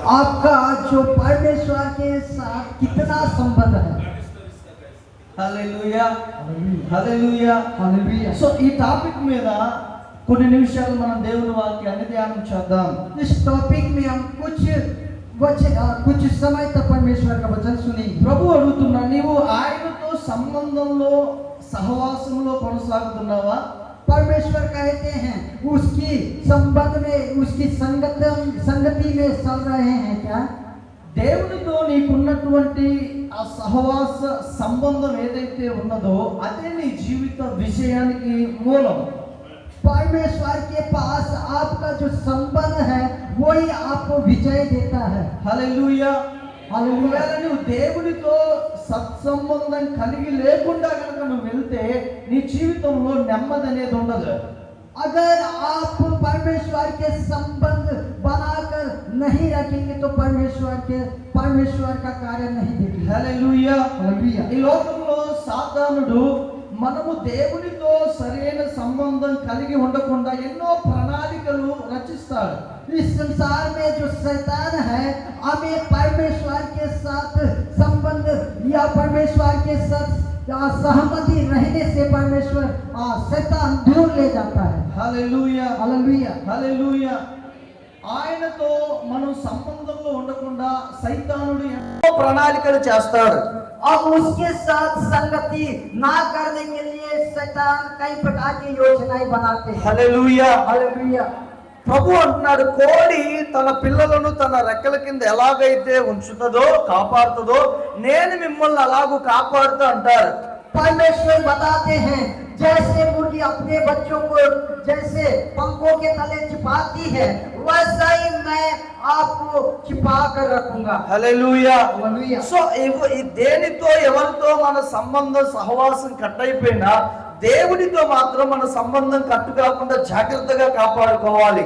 आपका जो परमेश्वर के साथ कितना संबंध है। హల్లెలూయా హల్లెలూయా हालेलुया। సో ఈ టాపిక్ మీద కొన్ని నిమిషాలు మనం దేవుని వాక్యాన్ని ధ్యానం చేద్దాం. इस टॉपिक में हम कुछ समय तक परमेश्वर का वचन सुनेंगे। ప్రభు అడుగుతున్నా, నీవు ఆయనతో సంబంధంలో సహవాసంలో కొనసాగుతున్నావా? परमेश्वर कहते हैं उसकी संबंध में, उसकी संगति में चल रहे हैं क्या? దేవునితో నీకున్నటువంటి ఆ సహవాస సంబంధం ఏదైతే ఉన్నదో అదే నీ జీవిత విజయానికి మూలం. परमेश्वर के पास आपका जो संबंध है वही आपको विजय देता है। హల్లెలూయా. हालेलुया। ఒకవేళ నువ్వు దేవునితో సత్సంబంధం కలిగి లేకుండా కనుక నువ్వు వెళ్తే నీ జీవితంలో నెమ్మది అనేది ఉండదు. अगर आप परमेश्वर के संबंध बनाकर नहीं रखेंगे तो परमेश्वर का कार्य नहीं देखेंगे। హల్లెలూయా. हालेलुया। ఈ లోకంలో సాతానుడు మనము దేవునితో సరైన సంబంధం కలిగి ఉండకుండా ఎన్నో ప్రణాళికలు రచిస్తాడు. इस संसार में जो शैतान है हमें परमेश्वर के साथ संबंध या परमेश्वर के साथ सहमति रहने से शैतान दूर ले जाता है। Hallelujah hallelujah. హల్లెలూయా. ఆయనతో మనం సంబంధంలో ఉండకుండా సైతానుడు ఎన్నో ప్రణాళికలు చేస్తాడు. और उसके साथ संगति ना करने के लिए शैतान कई प्रकार की योजनाएं बनाते हैं। హల్లెలూయా. हालेलुया। ప్రభు అంటున్నాడు, కోడి తన పిల్లలను తన రెక్కల కింద ఎలాగైతే ఉంచుతుందో కాపాడుతుందో నేను మిమ్మల్ని అలాగూ కాపాడుతూ అంటారు. परमेश्वर बताते हैं जैसे मुर्गी अपने बच्चों को जैसे पंखों के तले छिपाती है वैसा ही मैं आपको छिपा कर रखूंगा। హల్లెలూయా. हालेलुया। సో ఈ దేనితో ఎవరితో మన సంబంధం సహవాసం కట్ అయిపోయినా దేవుడితో మాత్రం మన సంబంధం కట్టు కాకుండా జాగ్రత్తగా కాపాడుకోవాలి.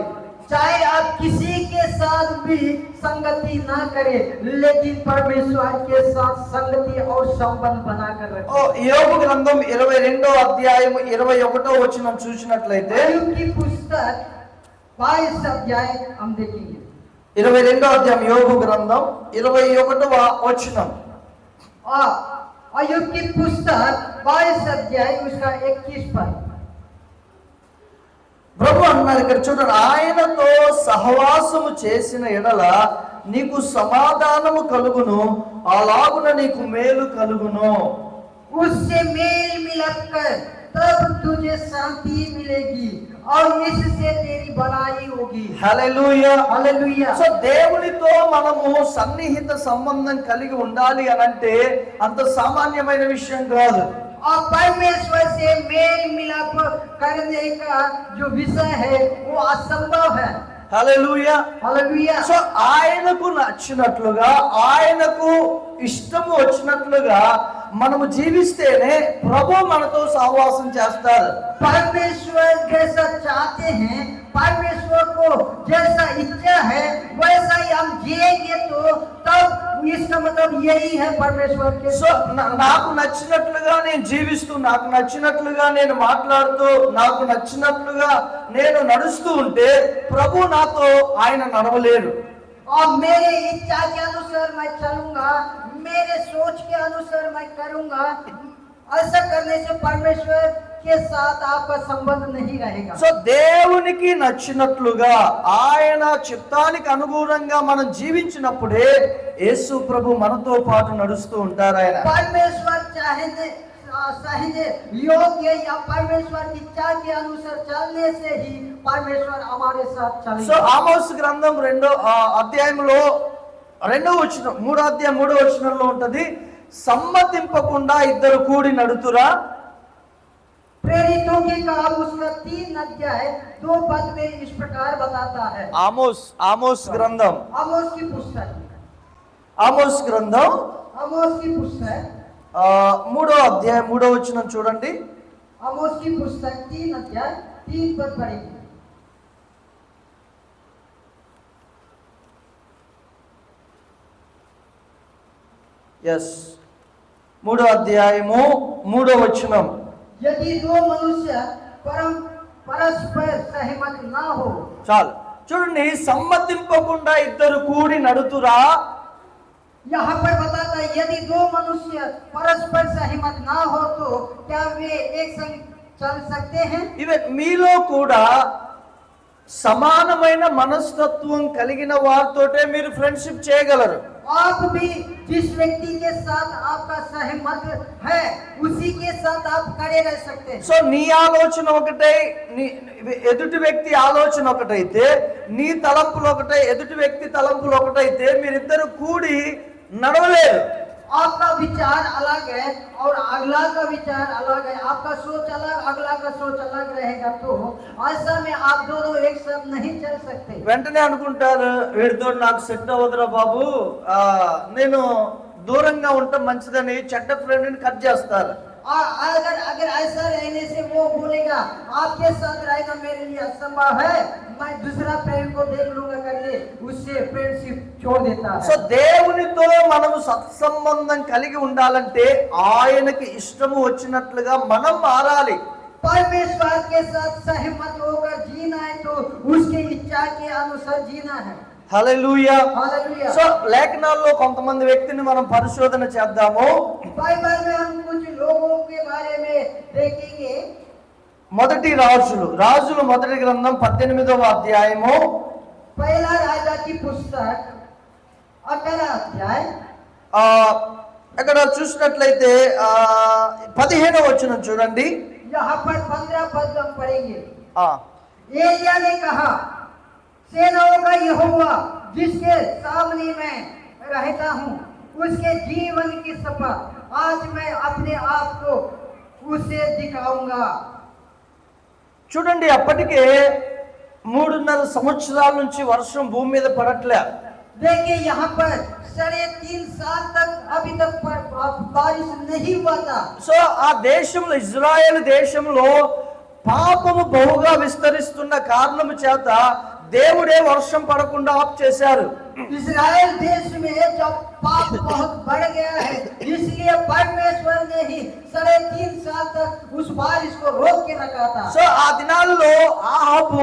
चाहे आप किसी के साथ भी संगति ना करें लेकिन परमेश्वर के साथ संगति और संबंध बनाकर रखें। యోబు గ్రంథం 22వ అధ్యాయం 21వ వచనం చూసినట్లయితే अय्यूब की पुस्तक 22 अध्याय हम देखेंगे। 22వ అధ్యాయం యోబు గ్రంథం 21వ వచనం. और अय्यूब की पुस्तक 22 अध्याय उसका 21 पद। ప్రభు అన్నారు ఇక్కడ చూడండి, ఆయనతో సహవాసము చేసిన ఎడల నీకు సమాధానము కలుగును, అలాగున నీకు మేలు కలుగును. उससे मेल मिलाप कर तब तुझे शांति मिलेगी और इससे तेरी भलाई होगी। హల్లెలూయా. हालेलुया। సో దేవునితో మనము సన్నిహిత సంబంధం కలిగి ఉండాలి అనంటే అంత సామాన్యమైన విషయం కాదు. और परमेश्वर से मेल मिलाप करने का जो विषय है वो असंभव है। హల్లెలూయా. हालेलुया। సో ఆయనకు నచ్చినట్లుగా ఆయనకు ఇష్టము వచ్చినట్లుగా మనము జీవిస్తేనే ప్రభు మనతో సహవాసం చేస్తారు. परमेश्वर जैसा चाहते हैं, परमेश्वर को जैसा इच्छा है वैसा ही हम जिएंगे तो तब इसका मतलब यही है परमेश्वर के। సో నాకు నచ్చినట్లుగా నేను జీవిస్తూ, నాకు నచ్చినట్లుగా నేను మాట్లాడుతూ, నాకు నచ్చినట్లుగా నేను నడుస్తూ ఉంటే ప్రభు నాతో ఆయన నడవలేరు. और मेरे इच्छा के अनुसार मैं चलूंगा, मेरे सोच के अनुसार मैं करूंगा, ऐसा करने से परमेश्वर के साथ आपका संबंध नहीं रहेगा। సో దేవునికి నచ్చినట్లుగా ఆయన చిత్తానికి అనుగుణంగా మనం జీవించినప్పుడే యేసు ప్రభు మనతో పాటు నడుస్తూ ఉంటారు. ఆయన परमेश्वर चाहे योग्य या परमेश्वर की इच्छा के अनुसार चलने से ही परमेश्वर हमारे साथ సో चलेगा। ఆమోస్ గ్రంథం 2వ అధ్యాయంలో 2వ వచనం 3వ అధ్యాయం 3వ వచనంలో ఉంటది, సమ్మతింపకుండా ఇద్దరు కూడి నడుతురా. प्रेरितों के काम उसका 3 अध्याय 2 पद में इस प्रकार बताता है। ఆమోస్ గ్రంథం आमोस की पुस्तक, ఆమోస్ గ్రంథం आमोस की पुस्तक, 3వ అధ్యాయం 3వ వచనం చూడండి. आमोस की पुस्तक 3 अध्याय 3 पद पढ़ेंगे। ఎస్ 3వ అధ్యాయము 3వ వచనం. यदि दो मनुष्य परम परस्पर सहमत ना हो। చాలు చూడండి, సమ్మతింపకుండా ఇద్దరు కూడి నడుతురా. यहाँ पर बताता है यदि दो मनुष्य परस्पर सहमत ना हो तो क्या वे एक संग चल सकते हैं? ఈవెన్ మీలో కూడా సమానమైన మనస్తత్వం కలిగిన వారితోటే మీరు ఫ్రెండ్షిప్ చేయగలరు. आप भी जिस व्यक्ति के साथ आपका सहमत है उसी के साथ आप खड़े रह सकते हैं। సో నీ ఆలోచన ఒకటై, నీ ఎదుటి వ్యక్తి ఆలోచన ఒకటైతే, నీ తలంపులు ఒకటై, ఎదుటి వ్యక్తి తలంపులు ఒకటైతే మీరిద్దరు కూడి నడవలేరు. आपका विचार अलग है और अगला का विचार अलग है, आपका सोच अलग, अगला का सोच अलग रहेगा, तो ऐसा में आप दोनों एक साथ नहीं चल सकते। వెంటనే అనుకుంటారు, వీడితో నాకు సెట్ అవ్వదురా బాబు, నేను దూరంగా ఉండటం మంచిదని చెడ్డ ఫ్రెండ్ని కట్ చేస్తారు. और अगर ऐसा रहने से वो बोलेगा आपके साथ रहना मेरे लिए असंभव है, मैं दूसरा फ्रेंड को देख लूंगा करके उससे फ्रेंडशिप छोड़ देता సో है। దేవునితో మనము సత్సంబంధం కలిగి ఉండాలంటే ఆయనకి ఇష్టము వచ్చినట్లుగా మనం మారాలి. परमेश्वर के साथ सहमत होकर जीना है तो उसकी इच्छा के अनुसार जीना है। హల్లెలూయా. हालेलुया। సో లేఖనాల్లో కొంతమంది వ్యక్తిని మనం పరిశోధన చేద్దాము. बाइबल में हम कुछ लोगों के बारे में देखेंगे। మొదటి రాజులు మొదటి గ్రంథం 18వ అధ్యాయము पहला राजा की पुस्तक 18 अध्याय అక్కడ చూసినట్లయితే 15వ వచనం చూడండి. यहाँ पर 15 पद हम पढ़ेंगे। ఆ एलिया ने कहा सेनाओं का यहोवा जिसके सामने मैं रहता हूँ उसके जीवन की शपथ आज मैं अपने आप को उसे दिखाऊंगा। చూడండి, అప్పటికే 3.5 సంవత్సరాల నుంచి వర్షం భూమి మీద పడట్లే. देखिए यहाँ पर 3.5 साल तक अभी तक बारिश नहीं हुआ था। సో ఆ దేశంలో, ఇజ్రాయెల్ దేశంలో పాపము బహుగా విస్తరిస్తున్న కారణము చేత దేవుడే వర్షం పడకుండా ఆఫ్ చేశారు. इस्राएल देश में जब पाप बहुत बढ़ गया है इसलिए परमेश्वर ने ही 3.5 साल तक उस बारिश को रोक के रखा था। సో ఆ దినాల్లో ఆహాబు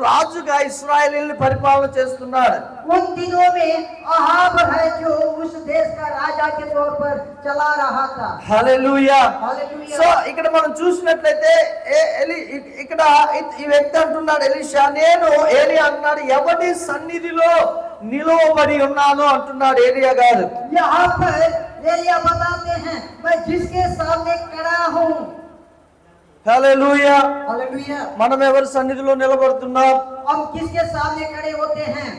రాజుగా ఇశ్రాయేలుని పరిపాలన చేస్తున్నాడు. उन दिनों में अहाब है जो उस देश का राजा के तौर पर चला रहा था। హల్లెలూయా. हालेलुया। సో ఇక్కడ మనం చూసినట్లయితే ఇక్కడ ఈ వ్యక్తి అంటున్నాడు, ఎలీషా, నేను ఏలియా అంటున్నాడు, ఎవరి సన్నిధిలో నిలవబడి ఉన్నాను అంటున్నాడు ఏలియా గారు. यहाँ पर एलिया बताते हैं मैं जिसके सामने खड़ा हूँ। హల్లెలూయా. हालेलुया। మనం ఎవరి సన్నిధిలో నిలబడుతున్నాం? हम किसके सामने खड़े होते हैं?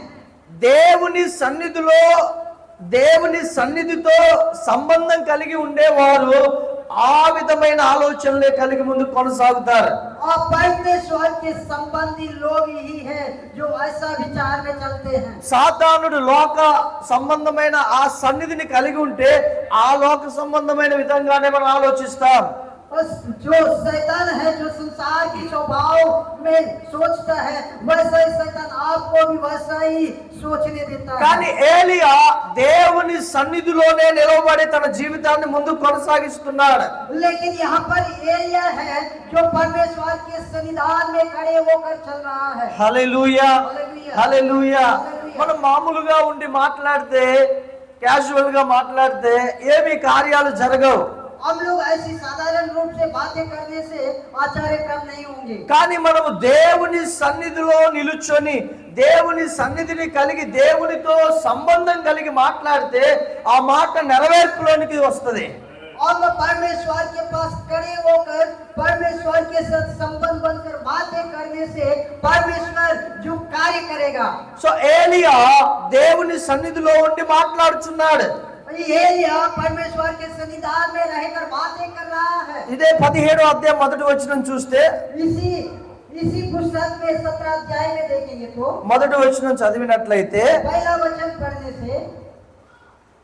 దేవుని సన్నిధిలో, దేవుని సన్నిధితో సంబంధం కలిగి ఉండేవారు ఆ విధమైన ఆలోచనలే కలిగి ముందుకు కొనసాగుతారు. और परमेश्वर के संबंधी लोग ही हैं जो ऐसा विचार में चलते हैं। సాతానుడు లోక సంబంధమైన ఆ సన్నిధిని కలిగి ఉంటే ఆ లోక సంబంధమైన విధంగానే మనం ఆలోచిస్తాం. बस जो शैतान है जो संसार की स्वभाव में सोचता है वैसा ही शैतान आपको भी वैसा ही सोचने देता है। కానీ ఏలియా దేవుని సన్నిధిలోనే నిలవబడి తన జీవితాన్ని ముందుకు కొనసాగిస్తున్నాడు. लेकिन यहाँ पर एलिया है जो परमेश्वर के सन्निधान में खड़े होकर चल रहा है। హల్లెలూయా. हालेलुया। హల్లెలూయా. మనం మామూలుగా ఉండి మాట్లాడితే, క్యాజువల్ గా మాట్లాడితే ఏమీ కార్యాలు జరగవు. हम लोग ऐसी साधारण रूप से बातें करने से आचार्य क्रम नहीं होंगे। కానీ మనము దేవుని సన్నిధిలో నిలుచొని దేవుని సన్నిధిని కలిగి దేవునితో సంబంధం కలిగి మాట్లాడితే ఆ మాట నెరవేర్పులోనికి వస్తుంది. और मैं परमेश्वर के पास खड़े होकर परमेश्वर के साथ संबंध बनकर बातें करने से परमेश्वर जो कार्य करेगा। సో ఏలియా దేవుని సన్నిధిలో ఉండి మాట్లాడుచున్నాడు. एलिया परमेश्वर के सन्निधान में रहकर बातें कर रहा है। ఇదే 17వ అధ్యాయం మొదటి వచనం చూస్తే, इसी पुस्तक में 17 अध्याय में देखेंगे तो మొదటి వచనం చదివినట్లయితే पहला वचन पढ़ने से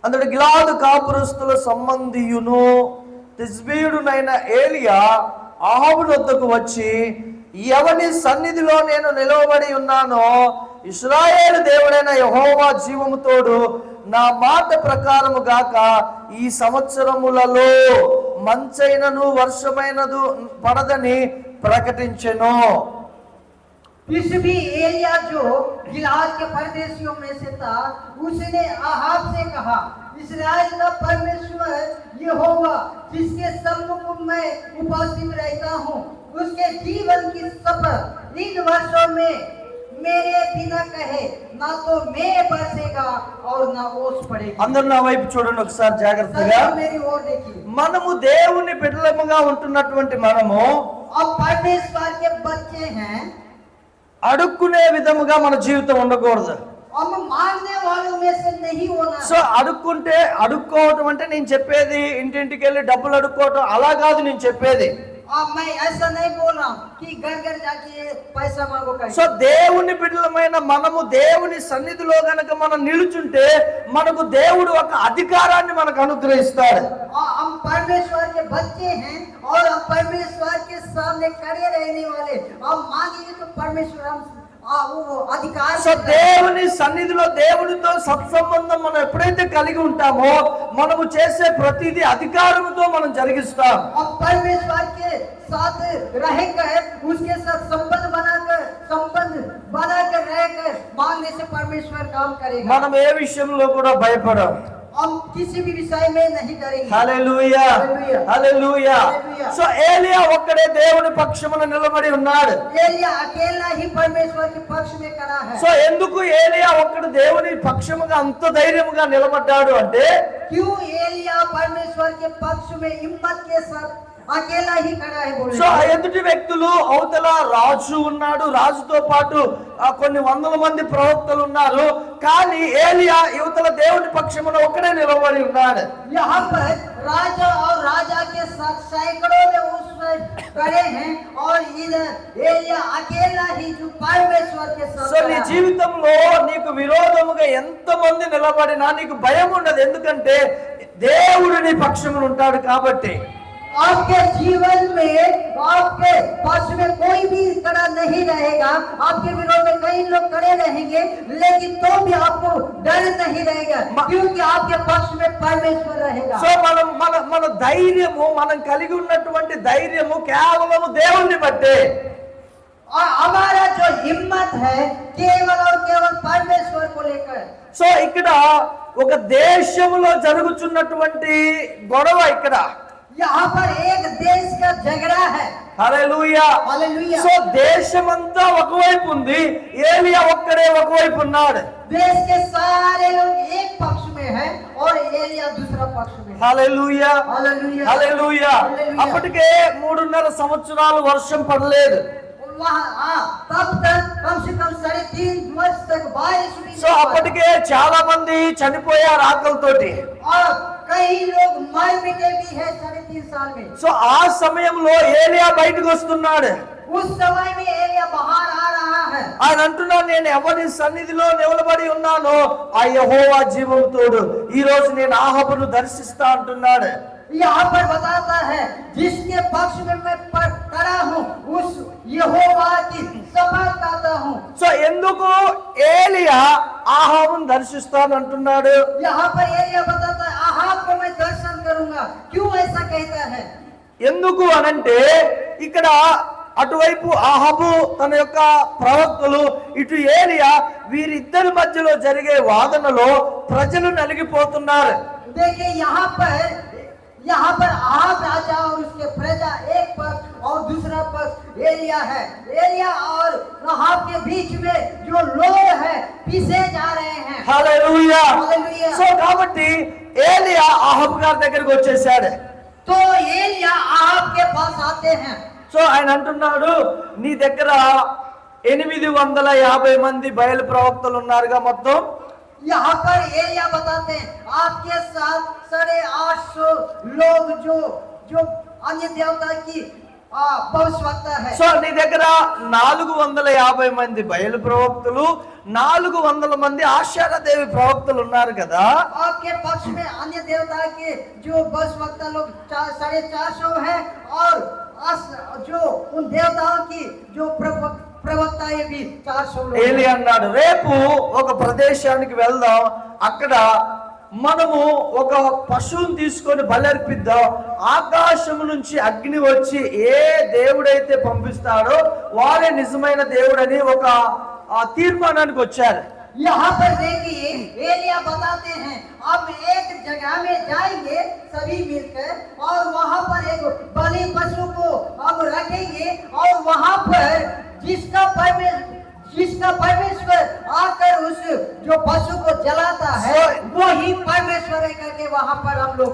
అందులో గిలాదు కాపురస్తుల సంబంధియును తిష్బీయుడునైన ఏలియా అహాబు వద్దకు వచ్చి, ఎవని సన్నిధిలో నేను నిలవబడి ఉన్నానో ఇశ్రాయేలు దేవుడైన యెహోవా జీవము తోడు నా మాట ప్రకారము గాక ఈ సంవత్సరములలో మంచైనను వర్షమైనదు పడదని ప్రకటించెను. इस भी एलिया जो गिलाद के परदेशियों में से था, उसने आहाब से कहा, इस्राएल का परमेश्वर यहोवा जिसके सम्मुख मैं उपस्थित रहता हूँ, उसके जीवन की शपथ इन वर्षों में मेरे बिना कहे ना तो मैं बरसेगा और ना ओस पड़ेगी। అందరూ నా వైపు చూడండి ఒకసారి జాగ్రత్తగా. सब मेरी ओर देखिए। మనము దేవుని బిడ్డలముగా ఉంటున్నటువంటి మనము अब परमेश्वर के बच्चे हैं, అడుక్కునే విధముగా మన జీవితం ఉండకూడదు. हम मांगने वालों में से नहीं होना। సో అడుక్కోవటం అంటే నేను చెప్పేది ఇంటింటికి వెళ్ళి డబ్బులు అడుక్కోవటం అలా కాదు నేను చెప్పేది. अब मैं ऐसा नहीं बोल रहा हूँ कि घर घर जाके पैसा मांगो करके। సో దేవుని బిడ్డలమైన మనము దేవుని సన్నిధిలో గనక మనం నిలుచుంటే మనకు దేవుడు ఒక అధికారాన్ని మనకు అనుగ్రహిస్తాడు. हम परमेश्वर के बच्चे हैं और हम परमेश्वर के सामने खड़े रहने वाले, हम मांगेंगे तो परमेश्वर हम वो अधिकार। సో దేవుని సన్నిధిలో దేవుడితో సత్సంబంధం మనం ఎప్పుడైతే కలిగి ఉంటామో మనము చేసే ప్రతిదీ అధికారంతో మనం జరిగిస్తాం. हम परमेश्वर के साथ रहकर उसके साथ संबंध बनाकर रहकर मांगने से परमेश्वर काम करेगा। మనం ఏ విషయంలో కూడా భయపడం. हम किसी भी विषय में नहीं करेंगे। హల్లెలూయా హల్లెలూయా. సో ఏలియా ఒక్కడే దేవుని పక్షమున నిలబడి ఉన్నాడు. एलिया अकेला ही परमेश्वर के पक्ष में खड़ा है। సో ఎందుకు ఏలియా ఒక్కడు దేవుని పక్షముగా అంత ధైర్యముగా నిలబడ్డాడు అంటే क्यों एलिया परमेश्वर के पक्ष में हिम्मत के साथ अकेला ही खड़ा है बोले। సో ఎదుటి వ్యక్తులు అవతల రాజు ఉన్నాడు, రాజుతో పాటు కొన్ని వందల మంది ప్రవక్తలు ఉన్నారు, కానీ ఏలియా యువతల దేవుని పక్షమున ఒక్కడే నిలబడి ఉన్నాడు. यहाँ पर राजा और राजा के साथ सैकड़ों में उसमें खड़े हैं और इधर एलिया अकेला ही जो परमेश्वर के साथ। సో నీ జీవితంలో నీకు విరోధముగా ఎంత మంది నిలబడినా నీకు భయం ఉండదు, ఎందుకంటే దేవుడు నీ పక్షమున ఉంటాడు కాబట్టి. आपके जीवन में आपके पक्ष में कोई भी खड़ा नहीं रहेगा, आपके विरोध में कई लोग खड़े रहेंगे, लेकिन तो भी आपको डर नहीं रहेगा क्योंकि आपके पक्ष में परमेश्वर रहेगा। సో మన ధైర్యము, మనం కలిగి ఉన్నటువంటి ధైర్యము కేవలము దేవుణ్ణి బట్టే. और हमारा जो हिम्मत है केवल और केवल परमेश्वर को लेकर। సో ఇక్కడ ఒక దేశములో జరుగుతున్నటువంటి గొడవ ఇక్కడ. यहाँ पर एक देश का झगड़ा है। Hallelujah hallelujah. సో దేశమంతా ఒకవైపు ఉంది, ఏలియా ఒక్కడే ఒకవైపు ఉన్నాడు. देश के सारे लोग एक पक्ष में हैं और एलिया दूसरा पक्ष में है। Hallelujah hallelujah. హల్లెలూయా. हालेलुया। అప్పటికే 3.5 సంవత్సరాలు వర్షం పడలేదు. वहाँ तब तक कम से कम 3.5 वर्ष तक बारिश भी సో అప్పటికే చాలా మంది చనిపోయారు ఆకలితోటి. और कई लोग मर मिटे भी है 3.5 साल में। సో ఆ సమయంలో ఏలియా బయటకు వస్తున్నాడు. उस समय में एलिया बाहर आ रहा है। ఆయన అంటున్నాడు, నేను ఎవరి సన్నిధిలో నిలబడి ఉన్నానో ఆ యెహోవా జీవంతోడు ఈ రోజు నేను ఆహాబును దర్శిస్తా అంటున్నాడు. यहाँ पर बताता है जिसके पक्ष में मैं खड़ा हूँ उस यहोवा की शपथ करता हूँ। సో ఎందుకు ఏలియా ఆహాబును దర్శిస్తాను అంటున్నాడు? यहाँ पर एलिया बताता है आहाब को मैं दर्शन करूंगा। क्यों ऐसा कहता है? ఎందుకు అనంటే ఇక్కడ అటువైపు ఆహాబు తన యొక్క ప్రవక్తలు, ఇటు ఏలియా, వీరిద్దరి మధ్యలో జరిగే వాదనలో ప్రజలు నలిగిపోతున్నారు. देखिए यहाँ पर आहाब राजा और उसके प्रजा एक पक्ष और दूसरा पक्ष एलिया है। एलिया और आहाब के बीच में जो लोग हैं पीछे जा रहे हैं। హల్లెలూయా. हालेलुया। సో కాబట్టి ఏలియా ఆహాబు గారి దగ్గరికి వచ్చేసాడు. तो एलिया आहाब के पास आते हैं। సో ఆయన అంటున్నాడు, నీ దగ్గర 850 మంది బయలు ప్రవక్తలు ఉన్నారుగా మొత్తం. यहाँ पर एलिया बताते हैं आपके साथ 850 लोग जो अन्य देवता की भविष्यवक्ता है। సో నీ దగ్గర 450 మంది బయలు ప్రవక్తలు, 400 మంది ఆషాఢదేవి ప్రవక్తలు ఉన్నారు కదా. आपके पक्ष में अन्य देवता के जो भविष्यवक्ता लोग 450 है और जो उन देवताओं की जो ప్రవక్తాయే भी 400 लोग। ఏలియా అన్నాడు, రేపు ఒక ప్రదేశానికి వెళ్దాం, అక్కడ మనము ఒక పశువుని తీసుకొని బలర్పిద్దాం, ఆకాశము నుంచి అగ్ని వచ్చి ఏ దేవుడైతే పంపిస్తాడో వారే నిజమైన దేవుడని ఒక తీర్మానానికి వచ్చారు. यहाँ पर देखिए एलिया बताते हैं अब एक जगह में जाएंगे सभी मिलकर और वहां पर एक बलि पशु को अब रखेंगे और वहां पर जिसका परमेश्वर आकर उस जो पशु को जलाता है वो ही परमेश्वर है करके वहां पर हम लोग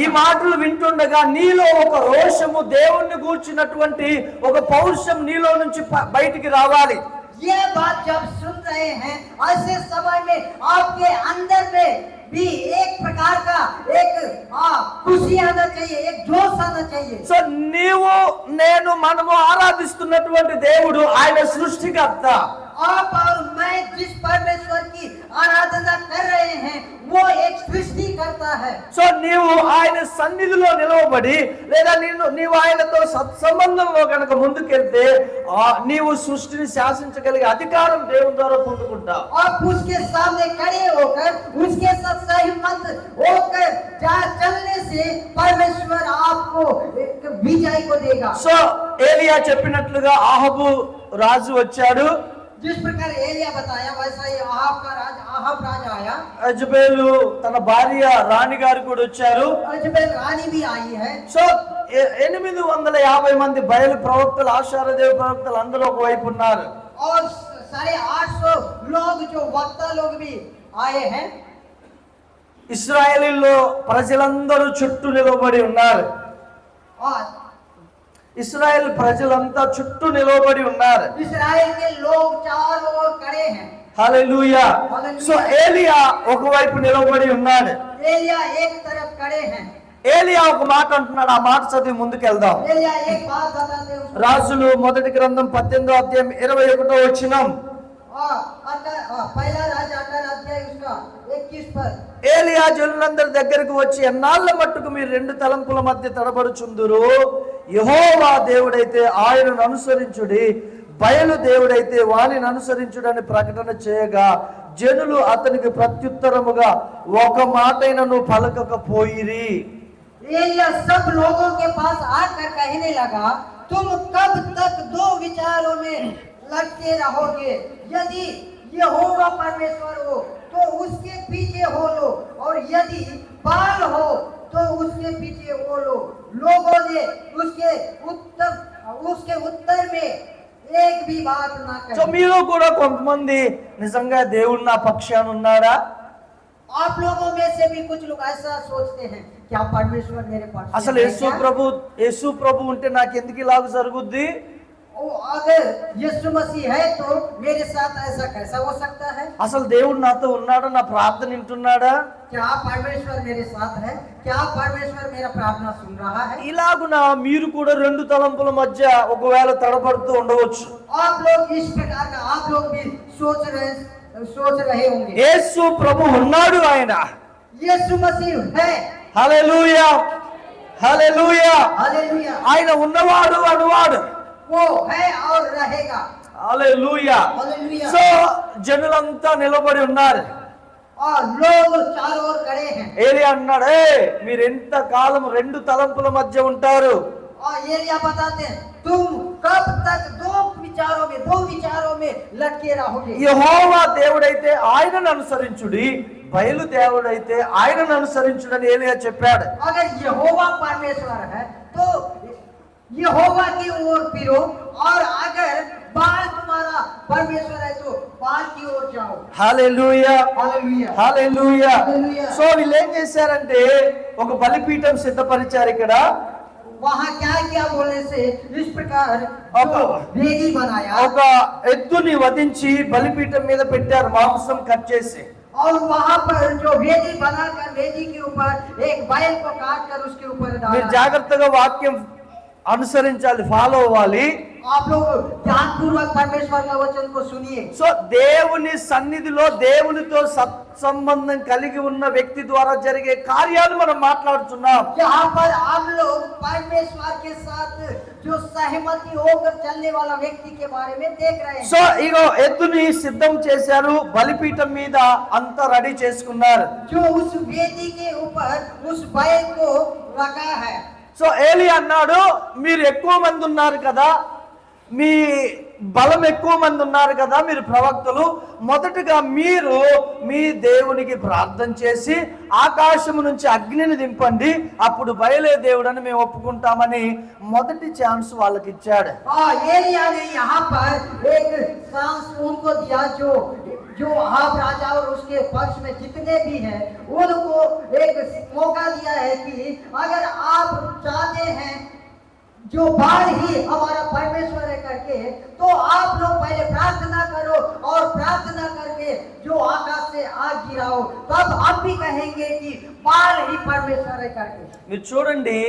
ఈ మాటలు వింటుండగా నీలో ఒక రోషము, దేవుణ్ణి గూర్చినటువంటి ఒక పౌరుషం నీలో నుంచి బయటికి రావాలి. ये बात जब सुन रहे हैं ऐसे समय में आपके अंदर में भी एक प्रकार का एक खुशी आना चाहिए, एक जोश आना चाहिए. సో నీవు నేను మనము ఆరాధిస్తున్నటువంటి దేవుడు ఆయన సృష్టికర్త. आप और मैं जिस परमेश्वर की आराधना कर रहे हैं वो एक सृष्टि करता है. సో నీవు ఆయన సన్నిధిలో నిలవబడి లేదా నీవు ఆయనతో సత్సంబంధంలో కనుక ముందుకెళ్తే నీవు సృష్టిని శాసించగలిగే అధికారం దేవుని ద్వారా పొందుకుంటావు. आप उसके सामने खड़े होकर उसके साथ सहमत होकर चलने से परमेश्वर आपको विजय को देगा. సో ఏలియా చెప్పినట్లుగా అహాబు రాజు వచ్చాడు. जिस प्रकार एलिया बताया वैसा ही अहाब राजा आया. యెజబెలు తన భార్య రాణి గారు కూడా వచ్చారు. यजेबेल रानी भी आई है. సో 850 మంది బయలు ప్రవక్తలు, ఆషారదేవ ప్రవక్తలు అందరూ ఒకవైపు ఉన్నారు. और 850 लोग जो वक्ता लोग भी आए हैं. ఇశ్రాయేలీలో ప్రజలందరూ చుట్టూ నిలబడి ఉన్నారు. और ఇశ్రాయేల్ ప్రజలంతా చుట్టూ నిలబడి ఉన్నారు. इस्राएल के लोग चारों ओर खड़े हैं. హల్లెలూయా. సో ఏలియా ఒకవైపు నిలబడి ఉన్నాడు. एलिया एक तरफ खड़े हैं. ఏలియా ఒక మాట అంటున్నాడు, ఆ మాట చదివి ముందుకెళ్దాం. एलिया एक बात बताते हैं. రాజులు మొదటి గ్రంథం 18వ అధ్యాయం 21వ వచనం. पहला राजा 18 अध्याय उसका 21 पर. ఏలియా జనులందరి దగ్గరకు వచ్చి, ఎన్నాళ్ళ మట్టుకు మీరు రెండు తలంపుల మధ్య తడబడుచుందురు? యెహోవా దేవుడైతే ఆయనను అనుసరించుడి, బయలు దేవుడైతే వానిని అనుసరించుడని ప్రకటన చేయగా జనులు అతనికి ప్రత్యుత్తరముగా ఒక మాటైనను పలకకపోయిరి. एलिया सब लोगों के पास आकर कहने लगा, तुम कब तक दो विचारों में लटके रहोगे? यदि यहोवा परमेश्वर हो तो उसके पीछे हो लो और यदि बाल हो तो उसके पीछे हो लो. लोगों ने उसके उत्तर में एक भी बात ना సో कही. మీలో కూడా కొంతమంది నిజంగా దేవుడు నా పక్షాన ఉన్నాడా? आप लोगों में से भी कुछ लोग ऐसा सोचते हैं, क्या परमेश्वर मेरे पास అసలు యేసు ప్రభు ఉంటే నాకు ఎందుకు ఇలాగ జరుగుద్ది? अगर यीशु मसीह है तो मेरे साथ ऐसा कैसा हो सकता है? అసలు దేవుడు నాతో ఉన్నాడా? నా ప్రార్థన వింటున్నాడా? क्या परमेश्वर मेरे साथ है? क्या परमेश्वर मेरा प्रार्थना सुन रहा है? ఇలాగున మీరు కూడా రెండు తలంపుల మధ్య ఒకవేళ తడబడుతూ ఉండవచ్చు. आप लोग इस प्रकार का आप लोग भी सोच रहे होंगे. యేసు ప్రభు ఉన్నాడు, ఆయన यीशु मसीह है. హల్లెలూయా, హల్లెలూయా. हालेलुया. ఆయన ఉన్నవాడు అనువాడు. वो है और रहेगा. హల్లెలూయా. हालेलुया. సో జనులంతా నిలబడి ఉన్నారు. और लोग चारों ओर खड़े हैं. ఏలియా అన్నాడు, మీరు ఎంత కాలం రెండు తలంపుల మధ్య ఉంటారు? और एलिया बताते हैं, तुम कब तक दो विचारों में लटके रहोगे? యెహోవా దేవుడైతే ఆయనను అనుసరించుడి, బయలు దేవుడైతే ఆయనను అనుసరించుడని ఏలియా చెప్పాడు. अगर यहोवा परमेश्वर है तो यहोवा की ओर फिरो और अगर बाल तुम्हारा परमेश्वर है तो बाल की ओर जाओ. హల్లెలూయా, हालेलुया. హల్లెలూయా. హల్లెలూయా. సో వీళ్ళు ఏం చేశారంటే ఒక బలిపీఠం సిద్ధపరిచారు. ఇక్కడ वहाँ क्या क्या बोलने से इस प्रकार वेदी बनाया ఒక ఎద్దుని వధించి బలిపీఠం మీద పెట్టారు, మాంసం కట్ చేసి. और वहाँ पर जो वेदी बनाकर वेदी के ऊपर एक बैल को काट कर उसके ऊपर మీరు डाला. జాగ్రత్తగా వాక్యం అనుసరించాలి, ఫాలో అవ్వాలి. आप लोग ध्यानपूर्वक परमेश्वर का वचन को सुनिए। సో దేవుని సన్నిధిలో దేవునితో సత్సంబంధం కలిగి ఉన్న వ్యక్తి ద్వారా జరిగే కార్యాలు మనం మాట్లాడుతున్నాం. यहाँ पर आप लोग परमेश्वर के साथ जो सहमति होकर चलने वाला व्यक्ति के बारे में देख रहे हैं। సో ఇగో ఎద్దుని సిద్ధం చేశారు, బలిపీఠం మీద అంతా రెడీ చేసుకున్నారు. जो उस वेदी के ऊपर उस बैल को रखा है। సో ఏలి అన్నాడు, మీరు ఎక్కువ మంది ఉన్నారు కదా, మీ బలం ఎక్కువ మంది ఉన్నారు కదా, మీరు ప్రవక్తలు, మొదటగా మీరు మీ దేవునికి ప్రార్థన చేసి ఆకాశము నుంచి అగ్నిని దింపండి, అప్పుడు బయలే దేవుడని మేము ఒప్పుకుంటామని మొదటి ఛాన్స్ వాళ్ళకి ఇచ్చాడు. एलिया ने यहाँ पर एक सांस उनको दिया, जो आप राजा और उसके पक्ष में जितने भी हैं उनको एक मौका दिया है कि अगर आप चाहते हैं जो बाल ही हमारा परमेश्वर है करके, तो आप लोग पहले प्रार्थना करो और प्रार्थना करके जो आकाश से आग गिराओ, तब हम भी कहेंगे कि बाल ही परमेश्वर है करके। మీరు చూడండి,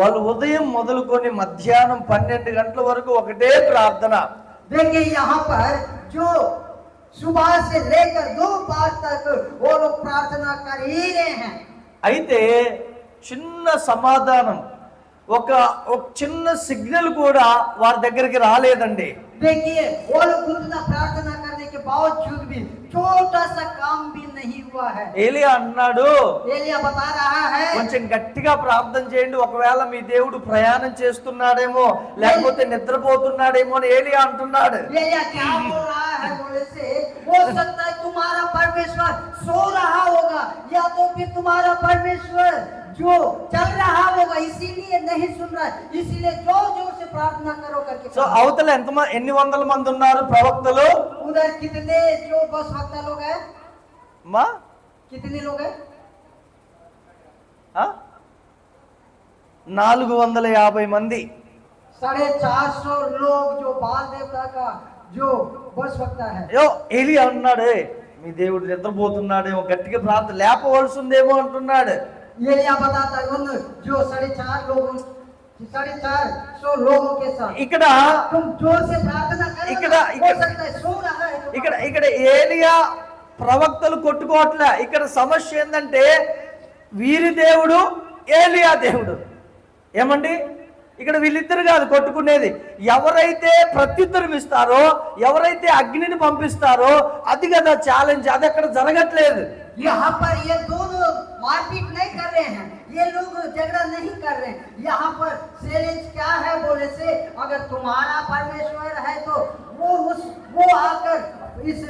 వాళ్ళు ఉదయం మొదలుకొని మధ్యాహ్నం 12 గంటల వరకు ఒకటే ప్రార్థన. देखिए यहाँ पर जो सुबह से लेकर दोपहर तक वो लोग प्रार्थना कर ही रहे हैं। అయితే చిన్న సమాధానం, ఒక చిన్న సిగ్నల్ కూడా వారి దగ్గరికి రాలేదండి. देखिए वो लोग उतना प्रार्थना करने के बावजूद भी छोटा सा काम भी नहीं हुआ है। ఏలియా అన్నాడు, एलिया बता रहा है కొంచెం గట్టిగా ప్రార్థన చేయండి, ఒకవేళ మీ దేవుడు ప్రయాణం చేస్తున్నాడేమో లేకపోతే నిద్రపోతున్నాడేమో అని ఏలియా అంటున్నాడు. एलिया क्या बोल रहा है बोले से, हो सकता है तुम्हारा परमेश्वर सो रहा होगा, या तो फिर तुम्हारा परमेश्वर जो चल रहा होगा इसीलिए नहीं सुन रहा है, इसीलिए जोर जोर से प्रार्थना करो करके। సో అవతల ఎన్ని వందల మంది ఉన్నారు ప్రవక్తలు? उधर कितने जो बस वक्ता लोग हैं, మా कितने लोग हैं? 450 మంది. 450 लोग जो बाल देवता का जो बस वक्ता है। అయ్యో ఏలియా అన్నాడు, మీ దేవుడు నిద్రపోతున్నాడేమో, గట్టిగా ప్రార్థన లేపవలసిందేమో అంటున్నాడు. एलिया बताता है उन जो 450 लोगों के साथ ఇక్కడ तुम जोर से प्रार्थना करो, हो सकता है सो रहा है। ఇక్కడ ఏలియా ప్రవక్తలు కొట్టుకోవట్లే. ఇక్కడ సమస్య ఏంటంటే వీరి దేవుడు ఏలియా దేవుడు. ఏమండి, ఇక్కడ వీళ్ళిద్దరు కాదు కొట్టుకునేది, ఎవరైతే ప్రత్యుత్తరం ఇస్తారో, ఎవరైతే అగ్నిని పంపిస్తారో అది కదా ఛాలెంజ్. అది అక్కడ జరగట్లేదు. यहाँ पर ये दोनों मारपीट नहीं कर रहे हैं, ये लोग झगड़ा नहीं कर रहे हैं। यहाँ पर चैलेंज क्या है बोले से, अगर तुम्हारा परमेश्वर है तो वो आकर इस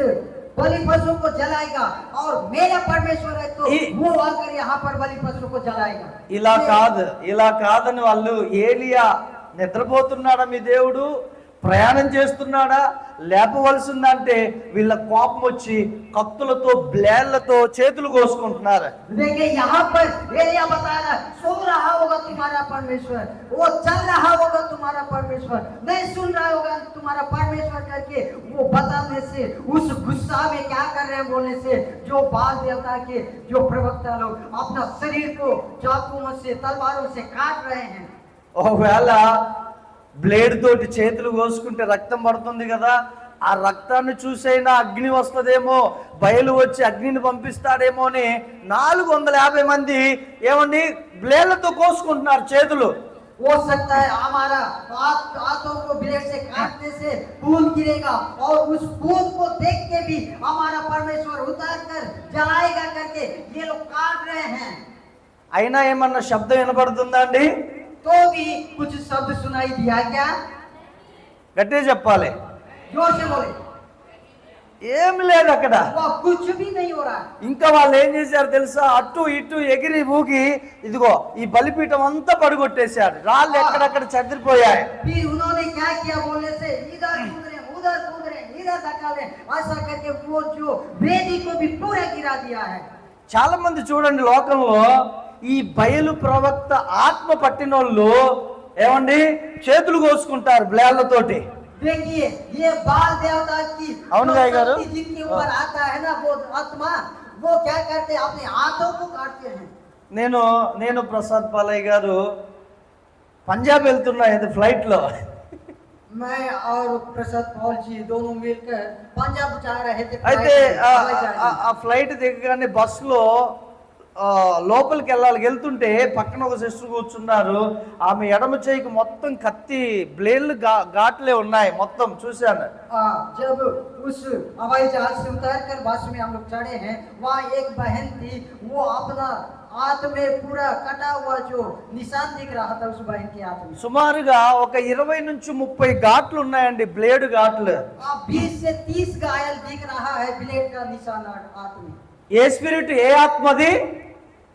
बलि पशु को जलाएगा, और मेरा परमेश्वर है तो वो आकर यहाँ पर बलि पशु को जलाएगा। ఇలా కాదని వాళ్ళు, ఏలియా నిద్రపోతున్నాడా మీ దేవుడు, ప్రయాణం చేస్తున్నాడా, లేపవలసిందంటే వీళ్ళ కోపం వచ్చి కత్తులతో బ్లేడ్లతో చేతులు కోసుకుంటున్నారు. देखिए यहाँ पर एलिया बता रहा है, सो रहा होगा तुम्हारा परमेश्वर, वो चल रहा होगा तुम्हारा परमेश्वर, नहीं सुन रहा होगा तुम्हारा परमेश्वर करके वो बताने से उस गुस्सा में क्या कर रहे हैं बोलने से, जो बाल देवता के जो प्रवक्ता लोग अपना शरीर को चाकुओं से तलवारों से काट रहे हैं। ఒకవేళ బ్లేడ్ తోటి చేతులు కోసుకుంటే రక్తం పడుతుంది కదా, ఆ రక్తాన్ని చూసైనా అగ్ని వస్తుందేమో, బయలు వచ్చి అగ్నిని పంపిస్తాడేమో అని 450 మంది ఏమండి బ్లేడ్లతో కోసుకుంటున్నారు చేతులు. हो सकता है हमारा हाथों को ब्लेड से काटने से खून गिरेगा, और उस खून को देख के भी हमारा परमेश्वर उतार कर जलाएगा करके ये लोग काट रहे हैं। అయినా ఏమన్నా శబ్దం వినపడుతుందా అండి? तो भी कुछ शब्द सुनाई दिया क्या? గట్టిగా చెప్పాలి. जोर से बोले। ఏమి లేదు అక్కడ. कुछ भी नहीं हो रहा। ఇంకా వాళ్ళు ఏం చేశారు తెలుసా, అటు ఇటు ఎగిరి ఊగి ఇదిగో ఈ బలిపీఠం అంతా పడగొట్టేశారు, రాళ్ళు ఎక్కడెక్కడ చెదిరిపోయాయి. फिर उन्होंने क्या किया बोलने से, इधर कूद रहे उधर कूद रहे इधर धक्का रहे, ऐसा करके वो जो वेदी को भी पूरा गिरा दिया है। చాలా మంది చూడండి లోకంలో ఈ బయలు ప్రవక్త ఆత్మ పట్టినోళ్ళు ఏమండి చేతులు కోసుకుంటారు బ్లేడ్లతోటి. देखिए ये बाल देवता की जिनके ऊपर आता है ना वो आत्मा, वो क्या करते हैं, अपने हाथों को काटते हैं। నేను ప్రసాద్ పాలయ్య గారు పంజాబ్ వెళ్తున్నా ఫ్లైట్ లో. मैं और प्रसाद पॉल जी दोनों मिलकर पंजाब जा रहे थे అయితే फ्लाइट में, हवाई जहाज में। ఆ ఫ్లైట్ దిగగానే బస్సులో లోపలికి వెళ్తుంటే పక్కన ఒక సిస్టర్ కూర్చున్నారు. ఆమె ఎడమ చేయికి మొత్తం కత్తి బ్లేడ్లు ఘాట్లే ఉన్నాయి, మొత్తం చూశాను. जब उस हवाई जहाज से उतर कर बस में हम लोग चढ़े हैं, वहाँ एक बहन थी, वो अपना हाथ में पूरा कटा हुआ जो निशान दिख रहा था उस बहन के हाथ में। సుమారుగా ఒక 20 నుంచి 30 ఘాట్లు ఉన్నాయండి, బ్లేడ్ ఘాట్లు. 20 से 30 घायल दिख रहा है ब्लेड का निशान हाथ में। ఏ స్పిరిట్, ఏ ఆత్మది?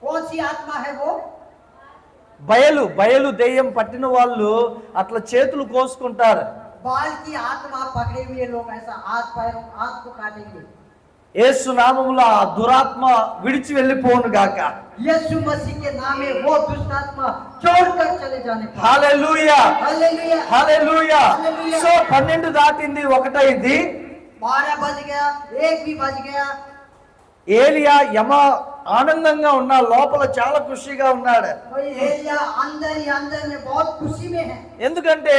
कौन सी आत्मा है वो? బయలు దెయ్యం పట్టిన వాళ్ళు అట్లా చేతులు కోసుకుంటారు. बाल की आत्मा पकड़े हुए लोग ऐसा हाथ पैरों हाथ को काटेंगे। యేసు నామములో ఆ దురాత్మ విడిచి వెళ్ళిపోను గాక. यीशु मसीह के नाम में वो दुष्ट आत्मा छोड़कर चले जाने पाए। హల్లెలూయా, हालेलुया, హల్లెలూయా. హల్లెలూయా. సో 12 దాటింది, 1 అయింది. 12 बज गया, 1 भी बज गया। ఏలియా యమ ఆనందంగా ఉన్న లోపల చాలా ఖుషిగా ఉన్నాడు. कोई एलिया अंदर ही अंदर में बहुत खुशी में है। ఎందుకంటే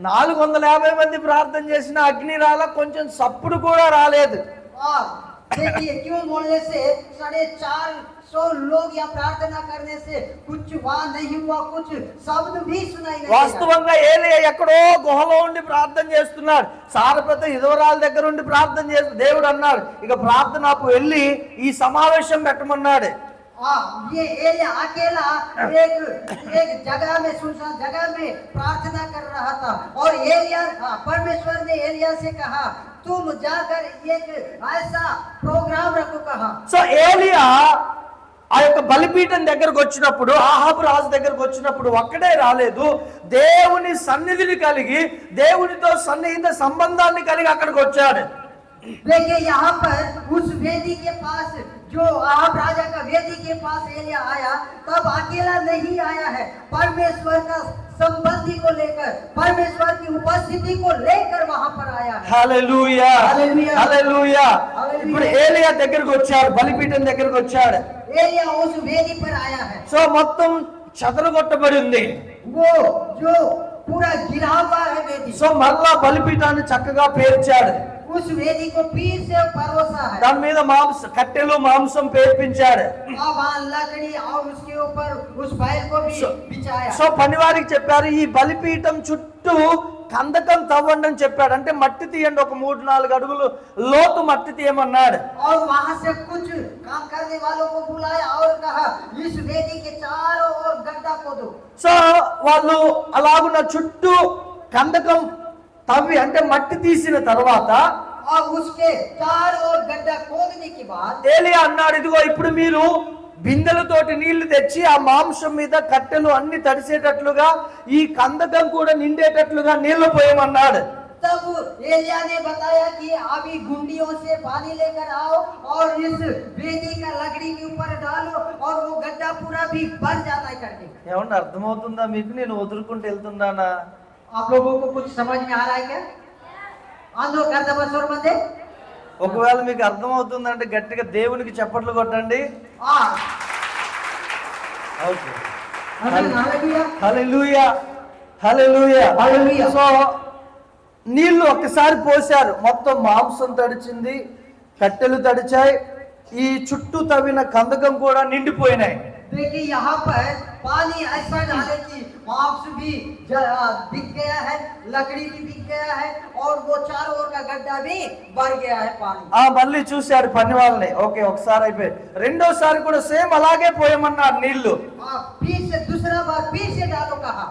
450 మంది ప్రార్థన చేసిన అగ్ని రాల, కొంచెం సప్పుడు కూడా రాలేదు. और देखिए क्यों बोलने से 450 लोग यहाँ प्रार्थना करने से कुछ वहाँ नहीं हुआ, कुछ शब्द भी सुनाई नहीं दिया। వాస్తవంగా ఏలియా ఎక్కడో గుహలో ఉండి ప్రార్థన చేస్తున్నాడు. సారపత ఇదవరాల దగ్గర ఉండి ప్రార్థన చేస్తూ దేవుడు అన్నాడు, ఇక ప్రార్థనకు వెళ్ళి ఈ సమావేశం పెట్టమన్నాడు. ये एलिया अकेला एक जगह में सुनसान जगह में प्रार्थना कर रहा था, और एलिया परमेश्वर ने एलिया से कहा तुम जाकर एक ऐसा प्रोग्राम रखो कहा। సో ఏలియా ఆ యొక్క బలిపీఠం దగ్గరకు వచ్చినప్పుడు, ఆహాబు రాజు దగ్గరకు వచ్చినప్పుడు ఒక్కడే రాలేదు. దేవుని సన్నిధిని కలిగి, దేవునితో సన్నిహిత సంబంధాన్ని కలిగి అక్కడికి వచ్చాడు. देखिए यहाँ पर उस वेदी के पास जो आप राजा का वेदी के पास एलिया आया, तब अकेला नहीं आया है, परमेश्वर का संबंधी को लेकर, परमेश्वर की उपस्थिति को लेकर वहां पर आया है। హల్లెలూయా, హల్లెలూయా, హల్లెలూయా. హల్లెలూయా. ఇప్పుడు ఏలియా దగ్గరకు వచ్చాడు, బలిపీఠం దగ్గరకు వచ్చాడు. एलिया उस वेदी पर आया है, సో మొత్తం చెదరగొట్టబడి ఉంది. वो जो पूरा गिरा हुआ है वेदी, సో మళ్ళా బలిపీఠాన్ని చక్కగా పేర్చాడు. उस वेदी को फिर से परोसा है, దాని మీద కట్టెలు మాంసం పేర్పించాడు. और वहाँ लकड़ी और उसके ऊपर उस बैल को भी बिछाया। సో పనివారికి చెప్పారు, ఈ బలిపీఠం చుట్టూ కందకం తవ్వండి అని చెప్పాడు. అంటే మట్టి తీయండి, ఒక 3-4 అడుగులు లోతు మట్టి తీయమన్నాడు. और वहां से कुछ काम करने वालों को बुलाया और कहा इस वेदी के चारों ओर गड्ढा खोदो। సో వాళ్ళు అలాగున్న చుట్టూ కందకం తవ్వి, అంటే మట్టి తీసిన తర్వాత और उसके चारों ओर गड्ढा खोदने के बाद ఏలియా అన్నాడు, ఇదిగో ఇప్పుడు మీరు బిందెలతోటి నీళ్లు తెచ్చి ఆ మాంసం మీద కట్టెలు అన్ని తడిసేటట్లుగా, ఈ కందకం కూడా నిండేటట్లుగా నీళ్లు పోయమన్నాడు. तब एलिया ने बताया कि अभी गुंडियों से पानी लेकर आओ और इस वेदी का लकड़ी के ऊपर डालो और वो गड्ढा पूरा भी भर जाता है करके। ఏమన్నా అర్థమవుతుందా మీకు? నేను వదులుకుంటూ వెళ్తున్నానా? आप लोगों को कुछ समझ में आ रहा है क्या? आंदो कर दबा स्वर मंदे। ఒకవేళ మీకు అర్థమవుతుందంటే గట్టిగా దేవునికి చప్పట్లు కొట్టండి. ఓకే, हालेलुया, హల్లెలూయా, హల్లెలూయా, హల్లెలూయా. సో నీళ్లు ఒక్కసారి పోశారు, మొత్తం మాంసం తడిచింది, కట్టెలు తడిచాయి, ఈ చుట్టూ తవ్విన కందకం కూడా నిండిపోయినాయి. देखिए यहाँ पर पानी ऐसा डाले कि मांस भी बिक गया है, लकड़ी भी बिक गया है, और वो चारों ओर का गड्ढा भी भर गया है पानी। మళ్ళీ చూశారు పని వాళ్ళని. ఓకే, ఒకసారి అయిపోయి రెండోసారి కూడా సేమ్ అలాగే పోయమన్నారు నీళ్లు. फिर से दूसरा बार फिर से डालो कहा,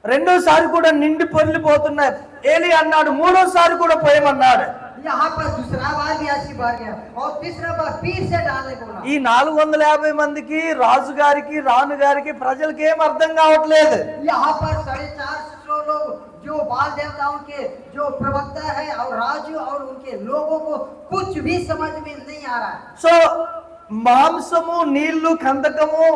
రెండోసారి కూడా నిండి పొర్లిపోతున్నాయి. ఏలియా అన్నాడు, మూడోసారి కూడా పోయమన్నాడు. यहाँ पर दूसरा बार भी ऐसी भर गया और तीसरा बार फिर से डालने को बोला। ఈ 450 మందికి, రాజుగారికి, రాణుగారికి, ప్రజలకి ఏం అర్థం కావట్లేదు. यहाँ पर 450 लोग जो बाल देवताओं के जो प्रवक्ता है और राजू और उनके लोगों को कुछ भी समझ में नहीं आ रहा है। సో మాంసము, నీళ్లు, కందకము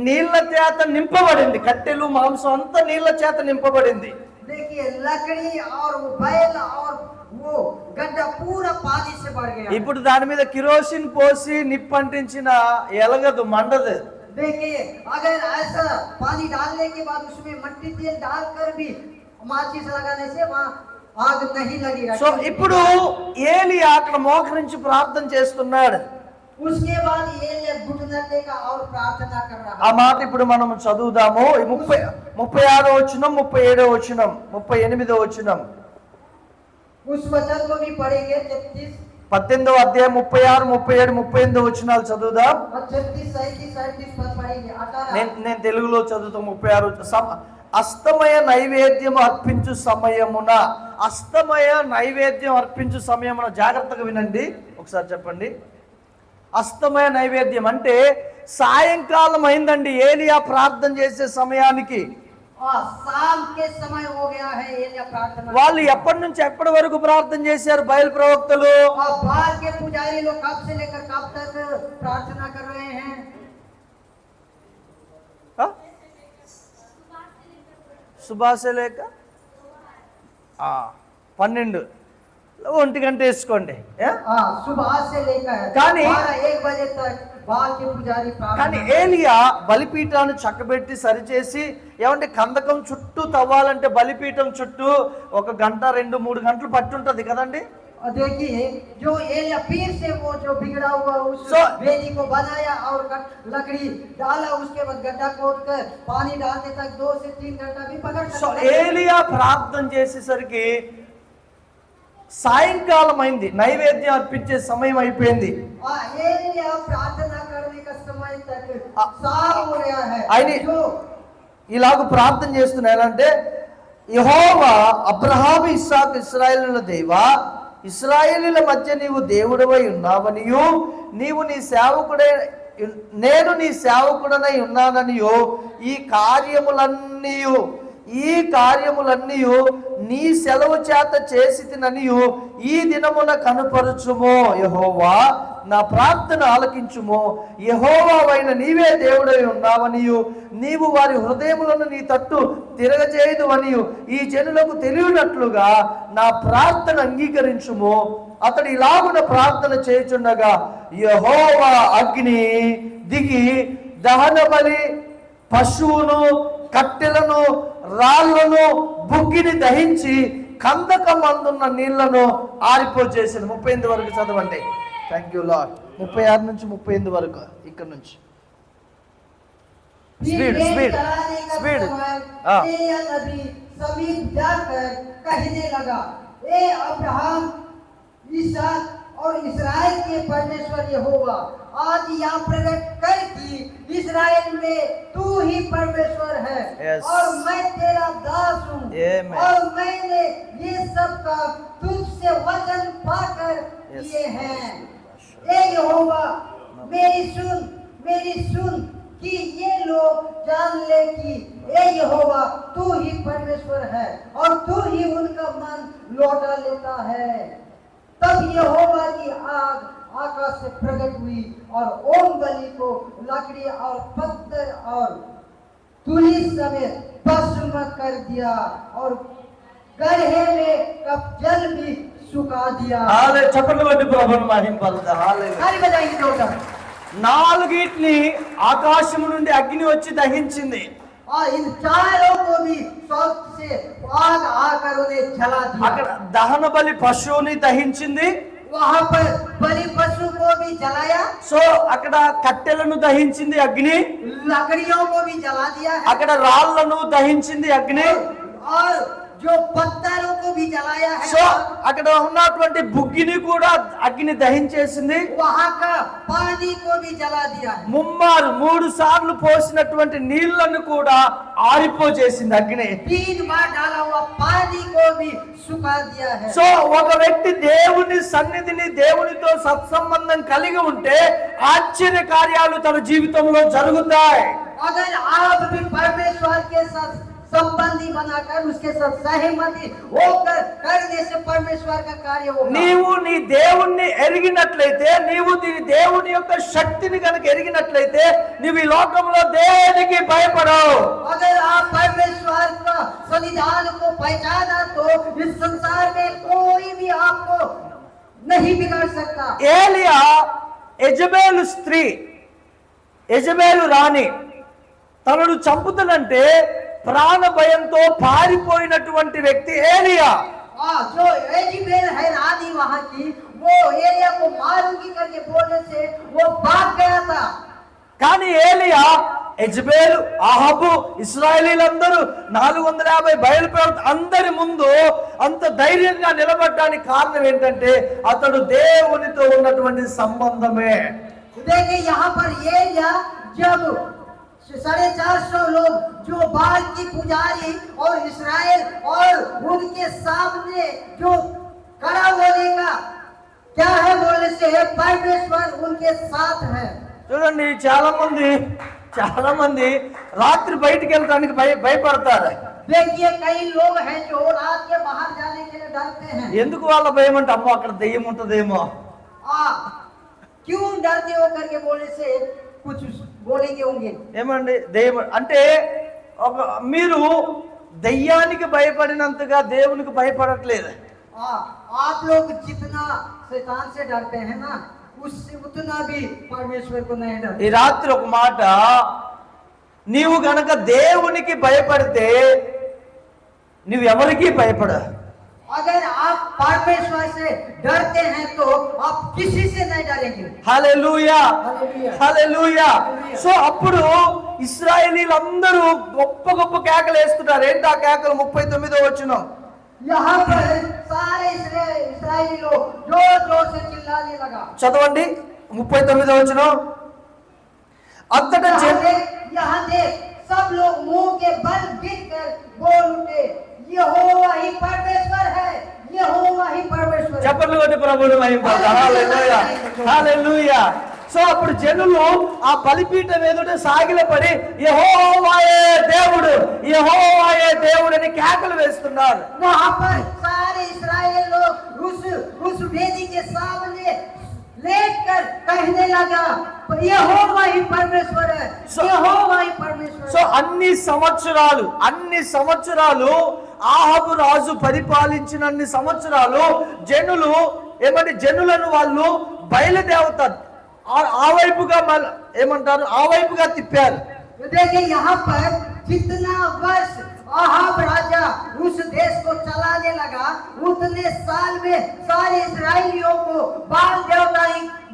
నీళ్ల చేత నింపబడింది. కట్టెలు, మాంసం అంతా నీళ్ల చేత నింపబడింది. देखिए लकड़ी और वो बैल और वो गड्ढा पूरा पानी से भर गया। ఇప్పుడు దాని మీద కిరోసిన్ పోసి నిప్పంటించిన ఎలగదు, మండదు. देखिए अगर ऐसा पानी डालने के बाद उसमें मट्टी तेल डालकर भी माचिस लगाने से वहाँ आग नहीं लगी సో ఇప్పుడు ఏలియా అక్కడ మోకరించి ప్రార్థన చేస్తున్నాడు. उसके बाद ये घुटना टेका और प्रार्थना कर रहा ఆ మాట ఇప్పుడు మనం చదువుదాము. 36వ వచనం, 37వ వచనం, 38వ వచనం. उस वचन को भी पढ़ेंगे 33 18వ అధ్యాయం 36, 37, 38 వచనాలు చదువుదాం. 36 37 38 पद पढ़ेंगे 18 నేను తెలుగులో చదువుతాం. 36 అస్తమయ నైవేద్యం అర్పించు సమయమున, అస్తమయ నైవేద్యం అర్పించు సమయమున, జాగ్రత్తగా వినండి ఒకసారి చెప్పండి. అస్తమయ నైవేద్యం అంటే సాయంకాలం అయిందండి ఏలియా ప్రార్థన చేసే సమయానికి. शाम के समय हो गया है एलिया प्रार्थना. వాళ్ళు ఎప్పటి నుంచి ఎప్పటి వరకు ప్రార్థన చేశారు బయలు ప్రవక్తలు? बाल के पुजारी लोग कब से लेकर कब तक प्रार्थना कर रहे हैं? సుబాసే లేక 12 1 గంట వేసుకోండి. सुबह से लेकर కానీ 1 बजे तक बाल के पुजारी కానీ प्रार्थना. ఏలియా బలిపీఠాన్ని చక్కబెట్టి సరిచేసి, ఏమంటే కందకం చుట్టూ తవ్వాలంటే బలిపీఠం చుట్టూ 1 గంట 2-3 గంటలు పట్టుంటది కదండి. और देखिए जो एलिया फिर से वो जो बिगड़ा हुआ उस So- वेदी को बनाया और लकड़ी डाला, उसके बाद गड्ढा खोद कर पानी डालने तक 2 से 3 घंटा भी पकड़ సో सकता है. ఏలియా ప్రార్థన చేసేసరికి సాయంకాలం అయింది, నైవేద్యం అర్పించే సమయం అయిపోయింది. एलिया प्रार्थना करने का समय तक शाम हो गया है. ఆయన ఇలాగ ప్రార్థన చేస్తున్నాడంటే, యెహోవా అబ్రహాము, ఇస్సాకు, ఇశ్రాయేలుల దేవా, ఇశ్రాయేలుల మధ్య నీవు దేవుడవై ఉన్నావనియు, నీవు నీ సేవకుడే, నేను నీ సేవకుడనై ఉన్నాననియు, ఈ కార్యములన్నీ నీ సెలవు చేత చేసితిననియు ఈ దినమున కనుపరచుము. యెహోవా నా ప్రార్థన ఆలకించుము. యెహోవావైన నీవే దేవుడై ఉన్నావనియు, నీవు వారి హృదయములను నీ తట్టు తిరగజేయుదువనియు ఈ జనులకు తెలియనట్లుగా నా ప్రార్థన అంగీకరించుము. అతడు ఇలాగున ప్రార్థన చేయుచుండగా యెహోవా అగ్ని దిగి దహన బలి, పశువును, కట్టెలను, రాళ్లను, బుగ్గిని దహించి కందకం అందున్న నీళ్లను ఆరిపోచేసింది. 38 వరకు చదవండి. Thank you lord. 36 నుంచి 38 వరకు ఇక్కడ నుంచి. Speed speed speed. एलिया नबी समीप जाकर कहने लगा, ए अब्राहम, इसहाक और इस्राएल के परमेश्वर यहोवा, आज यहाँ प्रकट कर कि इस्राएल में तू ही परमेश्वर है. Yes. और मैं तेरा दास हूँ. Amen. और मैंने ये सब काम तुझसे वचन पाकर Yes. किए हैं. ए यहोवा, मेरी सुन कि ये लोग जान ले कि ए यहोवा तू ही परमेश्वर है और तू ही उनका मन लौटा लेता है. तब यहोवा की आग आकाश से प्रकट हुई और ओम बलि को लकड़ी और पत्थर और तुली समेत भस्म कर दिया और गड्ढे में का जल भी सुखा दिया. చప్పట్లు కొట్టి ప్రభువును మహింపరుద్దాం. హల్లెలూయా. ताली बजाएंगे जोरदार. 4 ఆకాశము నుండి అగ్ని వచ్చి దహించింది. और इन चारों को भी स्वर्ग से आग आकर उन्हें जला అక్కడ दिया. దహన బలి పశువుని దహించింది. वहाँ पर बलि पशु को भी जलाया, సో అక్కడ కట్టెలను దహించింది అగ్ని, लकड़ियों को भी जला दिया है అక్కడ రాళ్లను దహించింది అగ్ని. और जो पत्थरों को भी जलाया है. సో అక్కడ ఉన్నటువంటి బుగ్గిని కూడా అగ్ని దహించేసింది. वहाँ का पानी को भी जला दिया है. 3 సార్లు పోసినటువంటి నీళ్లను కూడా ఆరిపోచేసింది అగ్ని. 3 बार डाला हुआ पानी को भी सुखा दिया है. సో ఒక వ్యక్తి దేవుని సన్నిధిని, దేవునితో సత్సంబంధం కలిగి ఉంటే ఆశ్చర్య కార్యాలు తన జీవితంలో జరుగుతాయి. अगर आप भी परमेश्वर के साथ संबंधी बनाकर उसके साथ सहमति होकर करने से परमेश्वर का कार्य होगा. నీవు నీ దేవుణ్ణి ఎరిగినట్లయితే, నీవు నీ దేవుని యొక్క శక్తిని కనుక ఎరిగినట్లయితే నీవు ఈ లోకంలో దేనికి భయపడవు. अगर आप परमेश्वर का संविधान को पहचाना तो इस संसार में कोई भी आपको नहीं बिगाड़ सकता. ఏలియా యెజబెలు స్త్రీ, యెజబెలు రాణి తనను చంపుతానంటే ప్రాణ భయంతో పారిపోయినటువంటి వ్యక్తి ఏలియా. जो एजिबेल है रानी वहां की, वो एलिया को मारूंगी करके बोलने से वो भाग गया था. కానీ ఏలియా, యెజబెలు, అహాబు, ఇశ్రాయేలీలందరూ 450 బయలు ప్రవక్త అందరి ముందు అంత ధైర్యంగా నిలబడడానికి కారణం ఏంటంటే అతడు దేవునితో ఉన్నటువంటి సంబంధమే. देखिए यहाँ पर एलिया जब 450 लोग जो बाल की पुजारी और इस्राएल और उनके सामने जो खड़ा होने का क्या है बोलने से परमेश्वर उनके साथ है. చూడండి, చాలా మంది రాత్రి బయటికి వెళ్ళడానికి భయపడతారు. देखिए कई लोग हैं जो रात के बाहर जाने के लिए डरते हैं. ఎందుకు వాళ్ళ భయం అంటే అమ్మో అక్కడ దెయ్యం ఉంటదేమో. क्यों डरते हो करके बोलने से कुछ बोलेंगे होंगे. ఏమండి దెయ్యం అంటే మీరు దెయ్యానికి భయపడినంతగా దేవునికి భయపడట్లేదు. आप लोग जितना शैतान से डरते हैं ना, उससे उतना भी परमेश्वर को नहीं डरते. ఈ రాత్రి ఒక మాట, నీవు గనక దేవునికి భయపడితే నువ్వు ఎవరికి భయపడ. अगर आप परमेश्वर से डरते हैं तो आप किसी से नहीं डरेंगे. హల్లెలూయా, हालेलुया. హల్లెలూయా. సో అప్పుడు ఇశ్రాయేలీలందరూ గొప్ప గొప్ప కేకలు వేస్తున్నారు. ఏంటి ఆ కేకలు? 39వ వచనం. यहाँ पर सारे इस्राएली लोग जोर जोर से चिल्लाने लगा. చదవండి 39వ వచనం. यहाँ देख सब लोग मुंह के बल गिर कर बोल उठे, यहोवा ही परमेश्वर है, यहोवा ही परमेश्वर है. చప్పట్లు కొట్టి ప్రభువుని మహిమపడదాం. హల్లెలూయా, హల్లెలూయా. సో అప్పుడు జనులు ఆ బలిపీఠం ఎదుట సాగిలపడి యెహోవాయే దేవుడు, యెహోవాయే దేవుడు అని కేకలు వేస్తున్నారు. वहां पर सारे इस्राएल लोग उस वेदी के सामने लेटकर कहने लगा, यहोवा ही परमेश्वर है, यहोवा ही परमेश्वर సో है. అన్ని సంవత్సరాలు ఆహాబు రాజు పరిపాలించినన్ని సంవత్సరాలు జనులను వాళ్ళు బయలుదేవత ఆ వైపుగా ఆ వైపుగా తిప్పారు. देखिए यहाँ पर जितना वर्ष आहाब राजा उस देश को चलाने लगा, उतने साल में सारे इस्राएलियों को बाल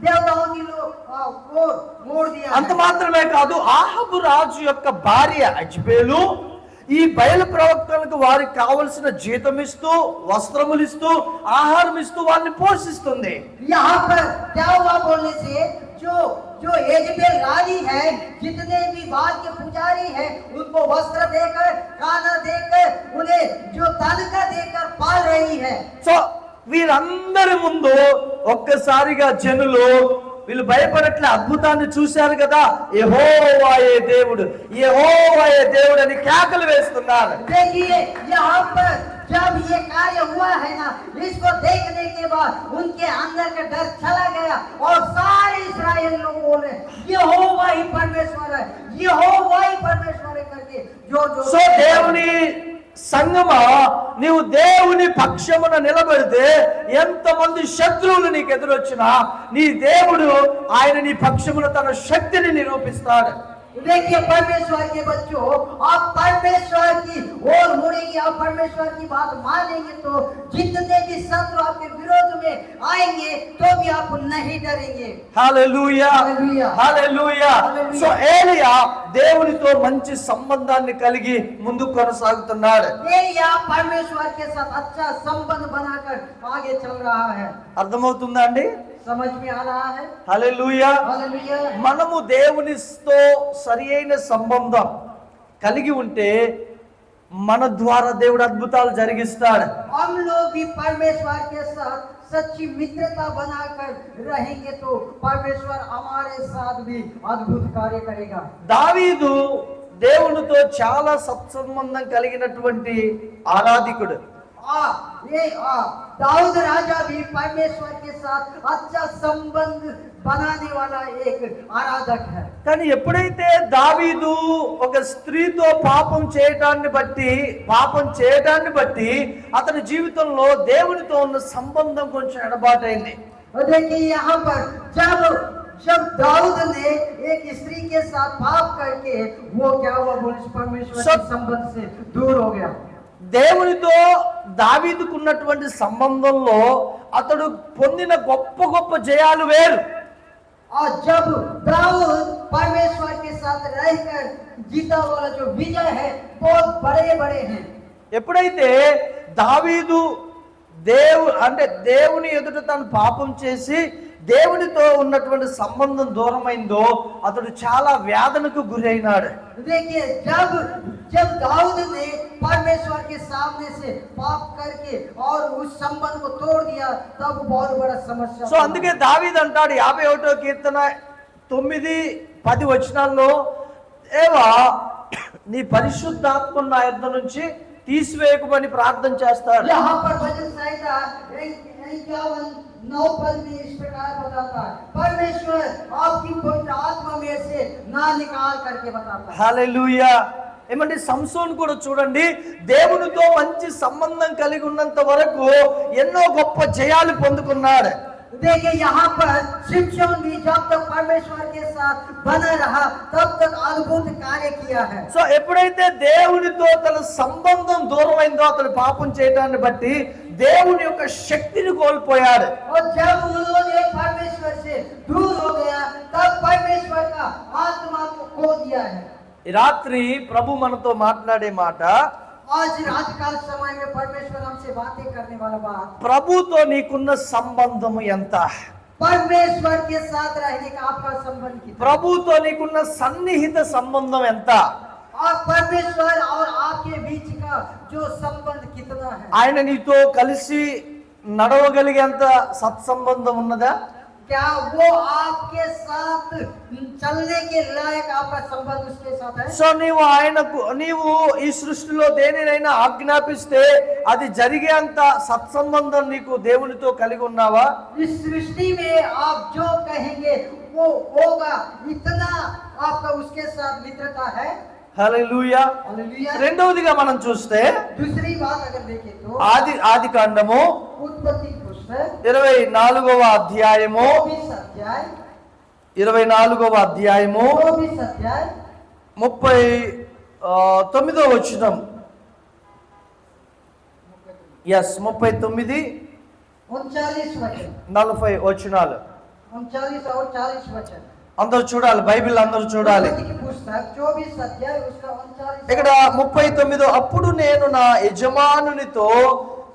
देवताओं की मोड़ दिया. అంత మాత్రమే కాదు, ఆహాబు రాజు యొక్క భార్య యెజబెలు ఈ బయలు ప్రవక్తలకు వారికి కావలసిన జీతం ఇస్తూ, వస్త్రములు ఇస్తూ, ఆహారం ఇస్తూ వారిని పోషిస్తుంది. यहाँ पर क्या हुआ बोलने से जो एजबेल रानी है, जितने भी बाल के पुजारी हैं, उनको वस्त्र देकर, खाना देकर, उन्हें जो तनख्वाह देकर पाल रही है. సో వీరందరి ముందు ఒక్కసారిగా జనులు వీళ్ళు భయపడట్లే. అద్భుతాన్ని చూశారు కదా, యెహోవాయే దేవుడు, యెహోవాయే దేవుడు అని కేకలు వేస్తున్నారు. देखिए यहाँ पर जब ये कार्य हुआ है ना, इसको देखने के बाद उनके अंदर का डर चला गया और सारे इस्राएल लोग बोले यहोवा ही परमेश्वर है, यहोवा ही परमेश्वर है करके जोर जोर సో దేవుని సంగమా, నీవు దేవుని పక్షమున నిలబడితే ఎంతమంది శత్రువులు నీకు ఎదురొచ్చినా నీ దేవుడు ఆయన నీ పక్షమున తన శక్తిని నిరూపిస్తాడు. देखिए परमेश्वर के बच्चों, आप परमेश्वर की ओर मुड़ेंगे, आप परमेश्वर की बात मानेंगे तो जितने भी शत्रु आपके विरोध में आएंगे तो भी आप नहीं डरेंगे. హల్లెలూయా, హల్లెలూయా, హల్లెలూయా. సో ఏలియా దేవునితో మంచి సంబంధాన్ని కలిగి ముందుకు కొనసాగుతున్నాడు. एलिया परमेश्वर के साथ अच्छा संबंध बनाकर आगे चल रहा है. అర్థమవుతుందా అండి? समझ में आ रहा है. హల్లెలూయా. हालेलुया. మనము దేవునితో సరి అయిన సంబంధం కలిగి ఉంటే మన ద్వారా దేవుడు అద్భుతాలు జరిగిస్తాడు. हम लोग भी परमेश्वर के साथ सच्ची मित्रता बनाकर रहेंगे तो परमेश्वर हमारे साथ भी अद्भुत कार्य करेगा. దావీదు దేవునితో చాలా సత్సంబంధం కలిగినటువంటి ఆరాధికుడు. दाऊद राजा भी परमेश्वर के साथ अच्छा संबंध बनाने वाला एक आराधक है. కానీ ఎప్పుడైతే దావీదు ఒక స్త్రీతో పాపం చేయటాన్ని బట్టి అతని జీవితంలో దేవునితో ఉన్న సంబంధం కొంచెం ఎడబాటైంది. देखिए यहाँ पर जब जब दाऊद ने एक स्त्री के साथ पाप करके वो क्या हुआ बोले परमेश्वर के संबंध से दूर हो गया। దేవునితో దావీదుకున్నటువంటి సంబంధంలో అతడు పొందిన గొప్ప గొప్ప జయాలు వేరు. और जब दाऊद परमेश्वर के साथ रहकर जीता वाला जो विजय है बहुत बड़े बड़े हैं। ఎప్పుడైతే దావీదు దేవుని ఎదుట తను పాపం చేసి దేవునితో ఉన్నటువంటి సంబంధం దూరమైందో అతడు చాలా వేదనకు గురైనాడు. देखिए जब दाऊद ने परमेश्वर के सामने से पाप करके और उस संबंध को तोड़ दिया तब बहुत बड़ा समस्या। సో అందుకే దావీదు అంటాడు 51వ కీర్తన 9-10 వచనాల్లో, దేవా నీ పరిశుద్ధాత్మను నా యొద్ద నుంచి తీసివేయకుమని ప్రార్థన చేస్తాడు. यहाँ पर भजन संहिता 51:9 पद में इस प्रकार बताता है, परमेश्वर आपकी पवित्र आत्मा में से ना निकाल करके बताता है। హల్లెలూయా. ఏమంటే సంసోన్ కూడా చూడండి, దేవునితో మంచి సంబంధం కలిగి ఉన్నంత వరకు ఎన్నో గొప్ప జయాలు పొందుకున్నాడు. देखिए यहाँ पर शिमशोन भी जब तक परमेश्वर के साथ बना रहा तब तक अद्भुत कार्य किया है। సో ఎప్పుడైతే దేవునితో తన సంబంధం దూరమైందో అతడు పాపం చేయడాన్ని బట్టి దేవుని యొక్క శక్తిని కోల్పోయాడు. और जब उन्होंने परमेश्वर से दूर हो गया तब परमेश्वर का आत्मा को खो दिया है। ఈ రాత్రి ప్రభు మనతో మాట్లాడే మాట, आज रात्रिकाल समय में परमेश्वर हमसे बातें करने वाला बात, ప్రభుతో నీకున్న సంబంధం ఎంత, परमेश्वर के साथ रहने का आपका संबंध कितना, ప్రభుతో నీకున్న సన్నిహిత సంబంధం ఎంత, और परमेश्वर और आपके बीच का जो संबंध कितना है। ఆయన నీతో కలిసి నడవగలిగేంత సత్సంబంధం ఉన్నదా? क्या वो आपके साथ चलने के लायक आपका संबंध उसके साथ है। సో నీవు ఈ సృష్టిలో దేనినైనా ఆజ్ఞాపిస్తే అది జరిగేంత సత్సంబంధం నీకు దేవునితో కలిగి ఉన్నావా? इस सृष्टि में आप जो कहेंगे वो होगा, इतना आपका उसके साथ मित्रता है। హల్లెలూయా. हालेलुया। రెండవదిగా మనం చూస్తే दूसरी बात अगर देखें तो ఆది కాండము उत्पत्ति पुस्तक 24వ అధ్యాయము 24 अध्याय 24వ అధ్యాయము 24 अध्याय 39వ వచనం. 39 39 वचन 40 వచనాలు 39 और 40 वचन అందరూ చూడాలి, బైబిల్ అందరూ చూడాలి. उत्पत्ति की पुस्तक 24 अध्याय उसका 39 ఇక్కడ 39 అప్పుడు నేను నా యజమానునితో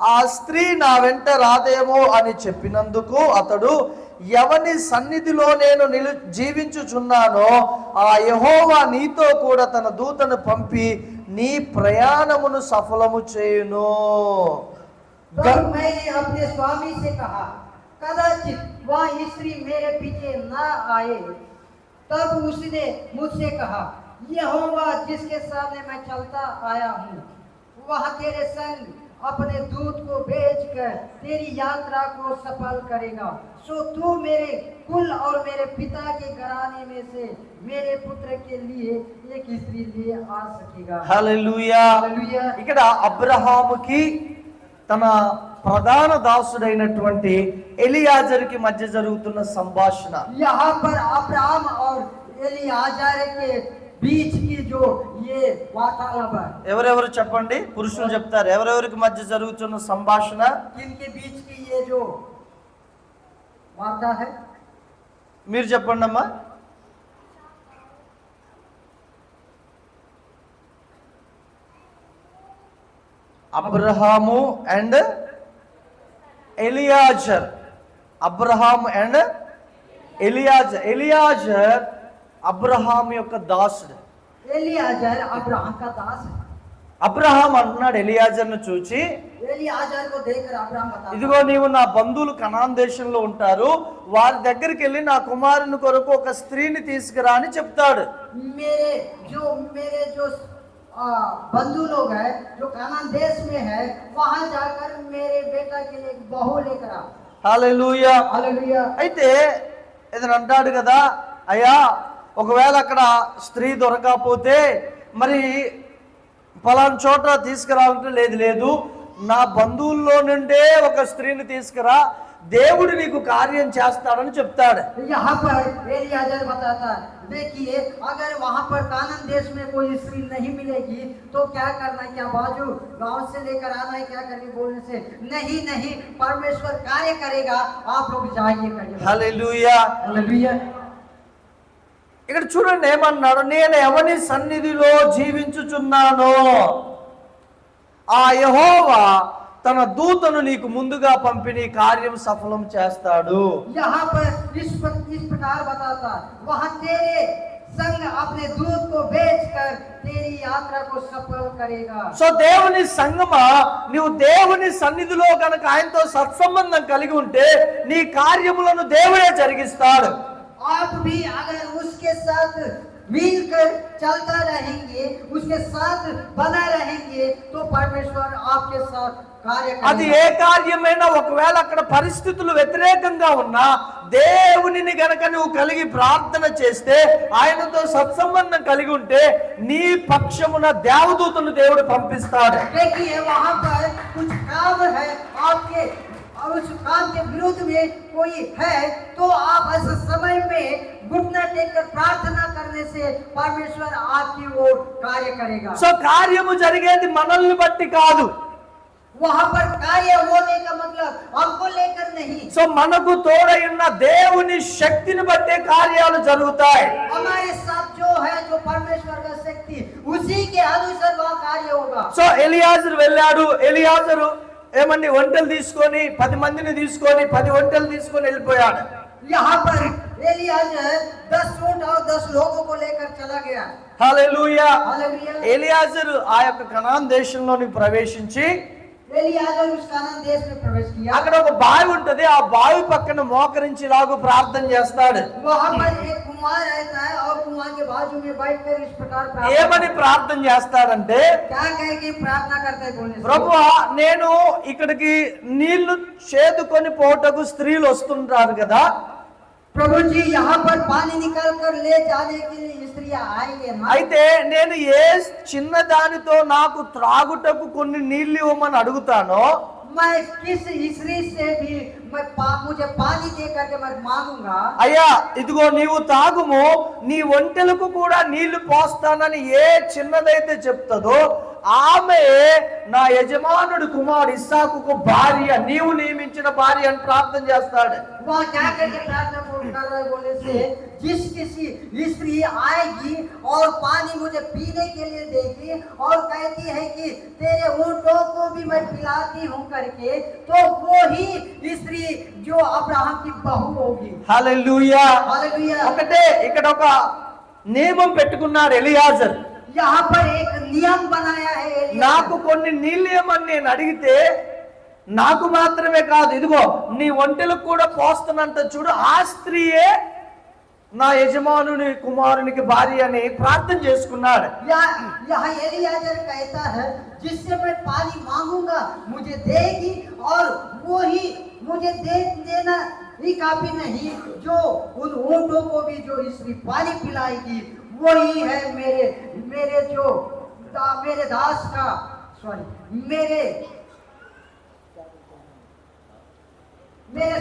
ఆ స్త్రీ నా వెంట రాదేమో అని చెప్పినందుకు అతడు, ఎవని సన్నిధిలో నేను జీవించుచున్నానో ఆ యెహోవా నీతో కూడా తన దూతను పంపి నీ ప్రయాణమును సఫలము చేయును. तब मैंने अपने स्वामी से कहा, कदाचित वह स्त्री मेरे पीछे न आए। तब उसने मुझसे कहा, यहोवा जिसके सामने मैं चलता आया हूँ वह तेरे संग अपने दूत को भेजकर तेरी यात्रा को सफल करेगा, सो तू मेरे कुल और मेरे पिता के घराने में से मेरे पुत्र के लिए एक स्त्री ले आ सकेगा। హల్లెలూయా. हालेलुया। ఇక్కడ అబ్రహాముకి తన ప్రధాన దాసుడైనటువంటి ఎలియాజరుకి మధ్య జరుగుతున్న సంభాషణ. यहाँ पर अब्राहम और एलीआजर के बीच की जो ये वार्तालाप है, ఎవరెవరు చెప్పండి, పురుషులు చెప్తారు. ఎవరెవరికి మధ్య జరుగుతున్న సంభాషణ? इनके बीच की ये जो वार्ता है, మీరు చెప్పండి అమ్మా. Abraham and Eliezer. Abraham and Eliezer. Eliezer Abraham యొక్క దాసుడు. एलीआजर अब्राहम का दास है। అబ్రహాం అంటున్నాడు ఎలియాజర్ను చూచి, एलीआजर को देखकर अब्राहम बताता है, ఇదిగో నీవు నా బంధువులు కనాన్ దేశంలో ఉంటారు, వారి దగ్గరికి వెళ్ళి నా కుమారుని కొరకు ఒక స్త్రీని తీసుకురా అని చెప్తాడు. मेरे जो बंधु लोग हैं जो कानान देश में है, वहां जाकर मेरे बेटा के लिए एक बहू लेकर आ। హల్లెలూయా. हालेलुया। అయితే ఏదైనా అంటాడు కదా, అయ్యా ఒకవేళ అక్కడ స్త్రీ దొరకకపోతే మరి పలానా చోట తీసుకురావాలంటే లేదు నా బంధువుల్లో నుండే ఒక స్త్రీని తీసుకురా, దేవుడు నీకు కార్యం చేస్తాడని చెప్తాడు. यहाँ पर एलियाजर बताता है, देखिए अगर वहां पर कानान देश में कोई स्त्री नहीं मिलेगी तो क्या करना है, क्या बाजू गांव से लेकर आना है, क्या करके बोलने से नहीं नहीं, परमेश्वर कार्य करेगा, आप लोग जाइए करिए। హల్లెలూయా. हालेलुया। ఇక్కడ చూడండి ఏమన్నాడు, నేను ఎవని సన్నిధిలో జీవించుచున్నానో ఆ యెహోవా తన దూతను నీకు ముందుగా పంపి నీ కార్యం సఫలం చేస్తాడు. यहाँ पर इस प्रकार बताता, वहाँ तेरे संग अपने दूत को भेजकर तेरी यात्रा को सफल करेगा। సో దేవుని సంగమా, నీవు దేవుని సన్నిధిలో కనుక ఆయనతో సత్సంబంధం కలిగి ఉంటే నీ కార్యములను దేవుడే జరిగిస్తాడు. आप भी अगर उसके साथ मिलकर चलता रहेंगे, उसके साथ बना रहेंगे, तो परमेश्वर आपके साथ कार्य అది करेगा। ఏ కార్యమైనా, ఒకవేళ అక్కడ పరిస్థితులు వ్యతిరేకంగా ఉన్నా దేవునిని గనక నువ్వు కలిగి ప్రార్థన చేస్తే, ఆయనతో సత్సంబంధం కలిగి ఉంటే నీ పక్షమున దేవదూతను దేవుడు పంపిస్తాడు. देखिए वहाँ पर कुछ काम है आपके, और उस काम के विरोध में कोई है, तो आप ऐसे समय में घुटना टेककर प्रार्थना करने से परमेश्वर आपकी ओर कार्य करेगा। సో కార్యము జరిగేది మనల్ని బట్టి కాదు. वहाँ पर कार्य होने का मतलब हमको लेकर नहीं, సో మనకు తోడై ఉన్న దేవుని శక్తిని బట్టే కార్యాలు జరుగుతాయి. हमारे साथ जो है, जो परमेश्वर का शक्ति, उसी के अनुसार वहाँ कार्य होगा। సో ఎలియాజరు వెళ్ళాడు. ఎలియాజరు ఏమని ఒంటెలు తీసుకొని 10 మందిని తీసుకొని 10 ఒంటెలు తీసుకొని వెళ్ళిపోయాడు. यहाँ पर एलियाजर 10 ऊंट और 10 लोगों को लेकर चला गया। హల్లెలూయా. हालेलुया। ఎలియాజరు ఆ యొక్క కనాన్ దేశంలోనికి ప్రవేశించి एलियाजर उस कानान देश में प्रवेश किया। అక్కడ ఒక బావి ఉంటది, ఆ బావి పక్కన మోకరించి లాగు ప్రార్థన చేస్తాడు. वहाँ पर एक कुमार रहता है और कुमार के बाजू में बैठकर इस प्रकार ఏమని ప్రార్థన చేస్తాడంటే, क्या कह के प्रार्थना करते हैं बोलने से, ప్రభువా నేను ఇక్కడికి నీళ్లు చేదుకొని పోటకు స్త్రీలు వస్తుంటారు కదా, प्रभु जी यहाँ पर पानी निकाल कर ले जाने के लिए स्त्रियां आएंगे ना, అయితే నేను ఏ చిన్న దానితో నాకు త్రాగుటకు కొన్ని నీళ్లు ఇవ్వమని అడుగుతానో, मैं किस स्त्री से भी मुझे पानी दे करके मैं मांगूंगा, అయ్యా ఇదిగో నీవు తాగుము, నీ ఒంటెలకు కూడా నీళ్లు పోస్తానని ఏ చిన్నదైతే చెప్తుందో ఆమె నా యజమానుడు కుమారుడు ఇస్సాకుకు భార్య, నీవు నియమించిన భార్య అని ప్రార్థన చేస్తాడు. वहाँ क्या करके प्रार्थना कर रहे बोलने से, जिस किसी स्त्री आएगी और पानी मुझे पीने के लिए देगी और कहती है कि तेरे ऊंटों को भी मैं पिलाती हूँ करके, तो वो ही स्त्री जो अब्राहम की बहू होगी। హల్లెలూయా. हालेलुया। ఒకటే ఇక్కడ ఒక నియమం పెట్టుకున్నాడు ఎలియాజర్. यहाँ पर एक नियम बनाया है एलियाजर। నాకు కొన్ని నీళ్ళు ఇవ్వమని నేను అడిగితే, నాకు మాత్రమే కాదు ఇదిగో నీ ఒంటెలకు కూడా పోస్తానంట చూడు, ఆ స్త్రీయే నా యజమానుని కుమారునికి భార్య అని ప్రార్థన చేసుకున్నాడు. यहाँ एलियाजर कहता है, जिससे मैं पानी मांगूंगा मुझे देगी, और वो ही मुझे देना ही काफी नहीं, जो उन ऊंटों को भी जो स्त्री पानी पिलाएगी वही है मेरे जो मेरे दास का मेरे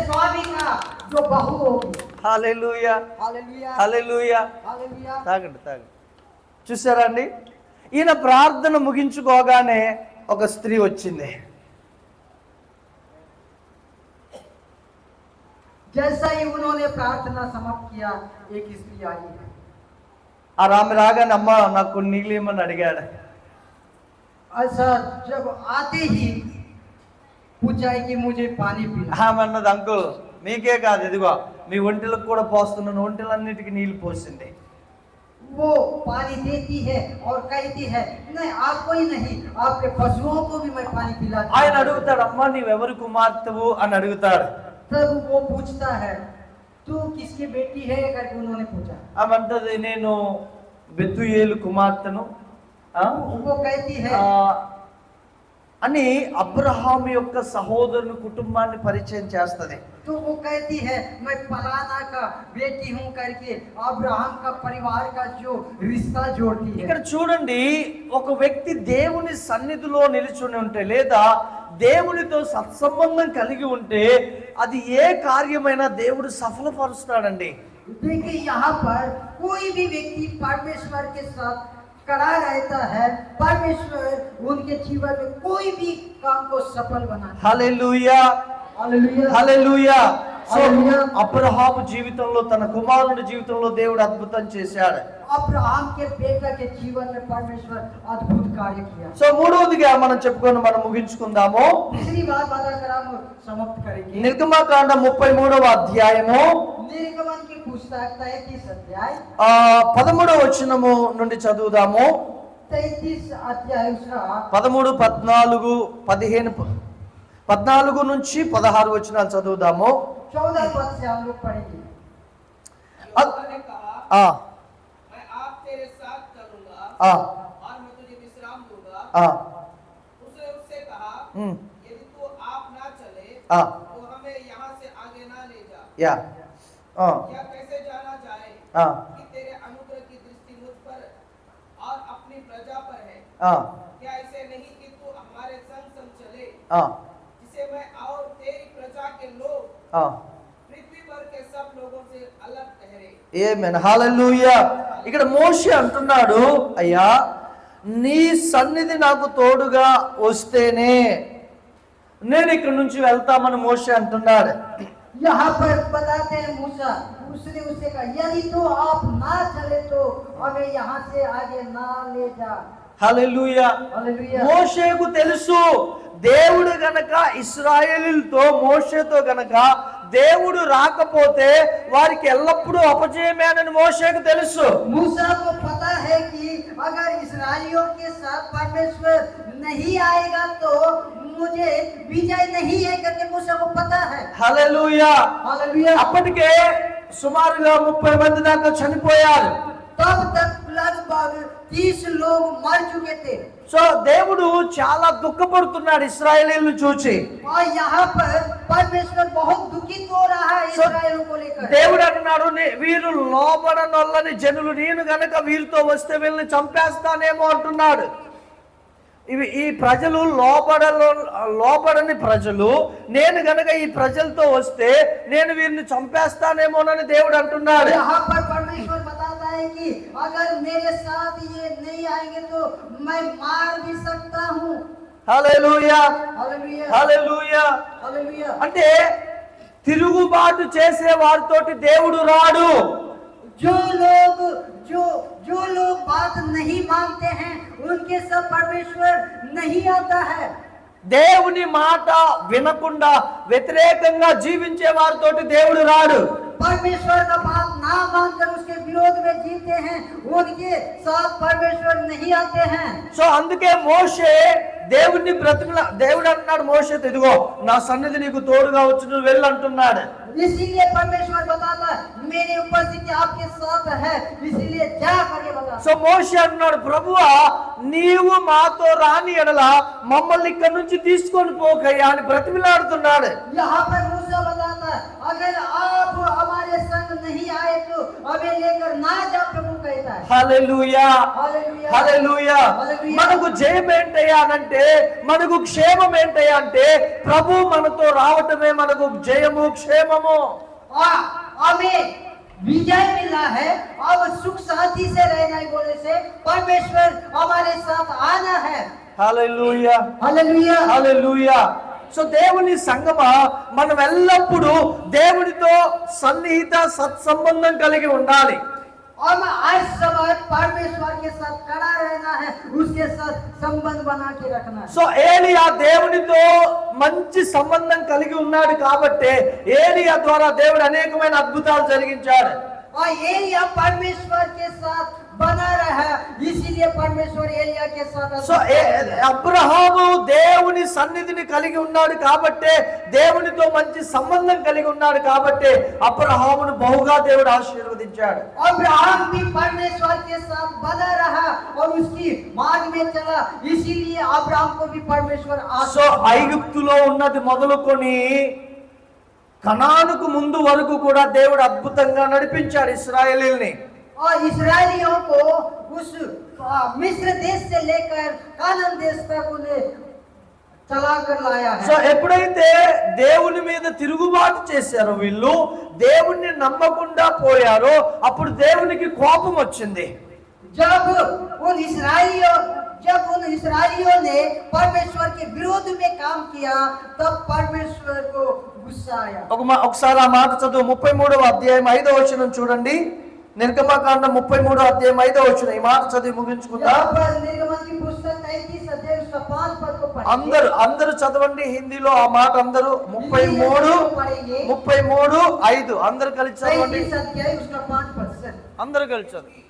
स्वामी का जो बहू होगी। హల్లెలూయా. हालेलुया। హల్లెలూయా. हालेलुया। తాగండి తాగండి. చూసారండి, ఈయన ప్రార్థన ముగించుకోగానే ఒక స్త్రీ వచ్చింది. जैसा ही उन्होंने प्रार्थना समाप्त किया, एक स्त्री आई है। ఆ రామ రాగానే అమ్మ నాకు కొన్ని నీళ్ళు ఇవ్వమని అడిగాడు. ऐसा जब आते ही पूछा है कि मुझे पानी पीना। ఆమె అన్నది, అంకుల్ మీకే కాదు ఇదిగో మీ ఒంటెలకు కూడా పోస్తున్నాను, ఒంటెలన్నిటికీ నీళ్లు పోసింది. वो पानी देती है और कहती है नहीं आपको ही नहीं, आपके पशुओं को भी मैं पानी पिलाती हूं। ఆయన అడుగుతాడు, అమ్మా నీవెవరి కుమార్తెవు అని అడుగుతాడు. तब वो पूछता है तू किसकी बेटी है करके उन्होंने पूछा। ఆమె అంటది, నేను బెతుయేలు కుమార్తెను. वो कहती है, అని అబ్రహాం యొక్క సహోదరుని కుటుంబాన్ని పరిచయం చేస్తది. तो वो कहती है मैं फलाना का बेटी हूँ करके अब्राहम का परिवार का जो रिश्ता जोड़ती है। ఇక్కడ చూడండి, ఒక వ్యక్తి దేవుని సన్నిధిలో నిలిచుని ఉంటే లేదా దేవునితో సత్సంబంధం కలిగి ఉంటే అది ఏ కార్యమైనా దేవుడు సఫలపరుస్తాడండి. देखिए यहाँ पर कोई भी व्यक्ति परमेश्वर के साथ खड़ा रहता है, परमेश्वर उनके जीवन में कोई भी काम को सफल बनाता है। Hallelujah, hallelujah. హల్లెలూయా. సో హల్లెలూయా. అబ్రహాము జీవితంలో, తన కుమారుని జీవితంలో దేవుడు అద్భుతం చేశాడు. अब्राहम के बेटा के जीवन में परमेश्वर अद्भुत कार्य किया। సో మూడవదిగా మనం చెప్పుకొని మనం ముగించుకుందాము. तीसरी बात बताकर हम समाप्त करेंगे। నిర్గమకాండ 33వ అధ్యాయము निर्गमन की पुस्तक 33 अध्याय 13వ వచనము నుండి చదువుదాము. 33 अध्याय उसका 13, 14, 15, 14 నుంచి 16 వచనాలు చదువుదాము. 14 पद से हम लोग पढ़ेंगे। यहोवा ने कहा, ఆ मैं आप तेरे साथ चलूंगा ఆ और मैं तुझे विश्राम दूंगा। ఆ उसने उससे कहा, ఉమ్, यदि तू आप ना चले ఆ तो हमें यहाँ से आगे ना ले जा। యా ఆ या कैसे जाना जाए ఆ कि तेरे अनुग्रह की दृष्टि मुझ पर और अपनी प्रजा पर है। ఆ क्या ऐसे नहीं कि तू हमारे संग संग चले, ఆ जिसे मैं और तेरी प्रजा के लोग ఆ पृथ्वी पर के सब लोगों से अलग ठहरे। ఆమేన్, హల్లెలూయా. ఇక్కడ మోషే అంటున్నాడు, అయ్యా నీ సన్నిధి నాకు తోడుగా వస్తేనే నేను ఇక్కడ నుంచి వెళ్తామని మోషే అంటున్నాడు. यहाँ पर बताते हैं मूसा, उसने उससे कहा यदि तो आप ना चले तो हमें यहाँ से आगे ना ले जा। హల్లెలూయా. हालेलुया। మోషేకు తెలుసు, దేవుడు గనక ఇశ్రాయేలీయులతో మోషేతో గనక దేవుడు రాకపోతే వారికి ఎల్లప్పుడూ అపజయమేనని మోషేకు తెలుసు. मूसा को पता है कि अगर इस्राएलियों के साथ परमेश्वर नहीं आएगा तो मुझे विजय नहीं है करके मूसा को पता है। హల్లెలూయా. हालेलुया। అప్పటికే సుమారుగా 30 మంది దాకా చనిపోయారు. तब तक लगभग 30 लोग मर चुके थे। సో దేవుడు చాలా దుఃఖపడుతున్నాడు ఇశ్రాయేలీయులను చూచి. और यहाँ पर परमेश्वर बहुत दुखित हो रहा है इस्राएलियों को लेकर। దేవుడు అంటున్నాడు, వీరు లోబడనొల్లని జనులు, నేను గనక వీరితో వస్తే వీళ్ళని చంపేస్తానేమో అంటున్నాడు. ఈ ప్రజలు లోబడని ప్రజలు, నేను గనక ఈ ప్రజలతో వస్తే నేను వీరిని చంపేస్తానేమోనని దేవుడు అంటున్నాడు. यहाँ पर परमेश्वर बताता है कि अगर मेरे साथ ये नहीं आएंगे तो मैं मार भी सकता हूँ। హల్లెలూయా, हालेलुया। హల్లెలూయా. हालेलुया। అంటే తిరుగుబాటు చేసే వారితోటి దేవుడు రాడు. जो लोग बात नहीं मानते हैं उनके सब परमेश्वर नहीं आता है। దేవుని మాట వినకుండా వ్యతిరేకంగా జీవించే వారితోటి దేవుడు రాడు. परमेश्वर का बात ना मानकर उसके विरोध में जीते हैं उनके साथ परमेश्वर नहीं आते हैं। సో అందుకే మోషే దేవుని దేవుడు అంటున్నాడు మోషేతో, ఇదిగో నా సన్నిధి నీకు తోడుగా వచ్చి నువ్వు వెళ్ళు అంటున్నాడు. इसीलिए परमेश्वर बताता है मेरी उपस्थिति आपके साथ है, इसीलिए जा करके बताता। సో మోషే అంటున్నాడు, ప్రభువా నీవు మాతో రాని ఎడల మమ్మల్ని ఇక్కడ నుంచి తీసుకొని పోకయ్యా అని బ్రతిమిలాడుతున్నాడు. यहाँ पर मूसा बताता है अगर आप हमारे संग नहीं आए तो हमें लेकर ना जा, प्रभु कहता है। Hallelujah, hallelujah. హల్లెలూయా. హల్లెలూయా. మనకు జయం ఏంటయ్యా అంటే, మనకు క్షేమం ఏంటయ్యా అంటే ప్రభు మనతో రావటమే మనకు జయము క్షేమము. हमें विजय मिला है। अब सुख शांति से रहना है बोले से परमेश्वर हमारे साथ आना है। Hallelujah, hallelujah. హల్లెలూయా. సో దేవుని సంగమా, మనం ఎల్లప్పుడూ దేవునితో సన్నిహిత సత్సంబంధం కలిగి ఉండాలి. और हर समय परमेश्वर के साथ खड़ा रहना है, उसके साथ संबंध बना के रखना है। సో ఏలియా దేవునితో మంచి సంబంధం కలిగి ఉన్నాడు కాబట్టి ఏలియా ద్వారా దేవుడు అనేకమైన అద్భుతాలు జరిగించాడు. और एलिया परमेश्वर के साथ बना रहा, इसीलिए परमेश्वर एलिया के साथ సో అబ్రహాము దేవుని సన్నిధిని కలిగి ఉన్నాడు కాబట్టే, దేవునితో మంచి సంబంధం కలిగి ఉన్నాడు కాబట్టే అబ్రహామును బహుగా దేవుడు ఆశీర్వదించాడు. अब्राहम भी परमेश्वर के साथ बना रहा और उसकी मार्ग में चला, इसीलिए अब्राहम को भी परमेश्वर సో ఐగుప్తులో ఉన్నది మొదలుకొని కనానుకు ముందు వరకు కూడా దేవుడు అద్భుతంగా నడిపించాడు ఇశ్రాయేలీల్ని. और इस्राएलियों को उस मिस्र देश से लेकर कानान देश तक उन्हें चला कर लाया సో है। ఎప్పుడైతే దేవుని మీద తిరుగుబాటు చేశారో, వీళ్ళు దేవుణ్ణి నమ్మకుండా పోయారో, అప్పుడు దేవునికి కోపం వచ్చింది. जब उन इस्राएलियों ने परमेश्वर के विरोध में काम किया, तब परमेश्वर को गुस्सा आया। ఒకసారి ఆ మాట చదువు. 33వ అధ్యాయం 5వ వచనం చూడండి. నిర్గమకాండం 33వ అధ్యాయం 5వ వచనం. ఈ మాట చదివి ముగించుకుందాం. यहाँ पर निर्गमन की पुस्तक 33 अध्याय उसका 5 पद को पढ़ेंगे। అందరూ చదవండి హిందీలో ఆ మాట. అందరూ 33:5 అందరూ కలిసి చదవండి. 33 अध्याय उसका 5 पद से। అందరూ కలిసి చదవండి.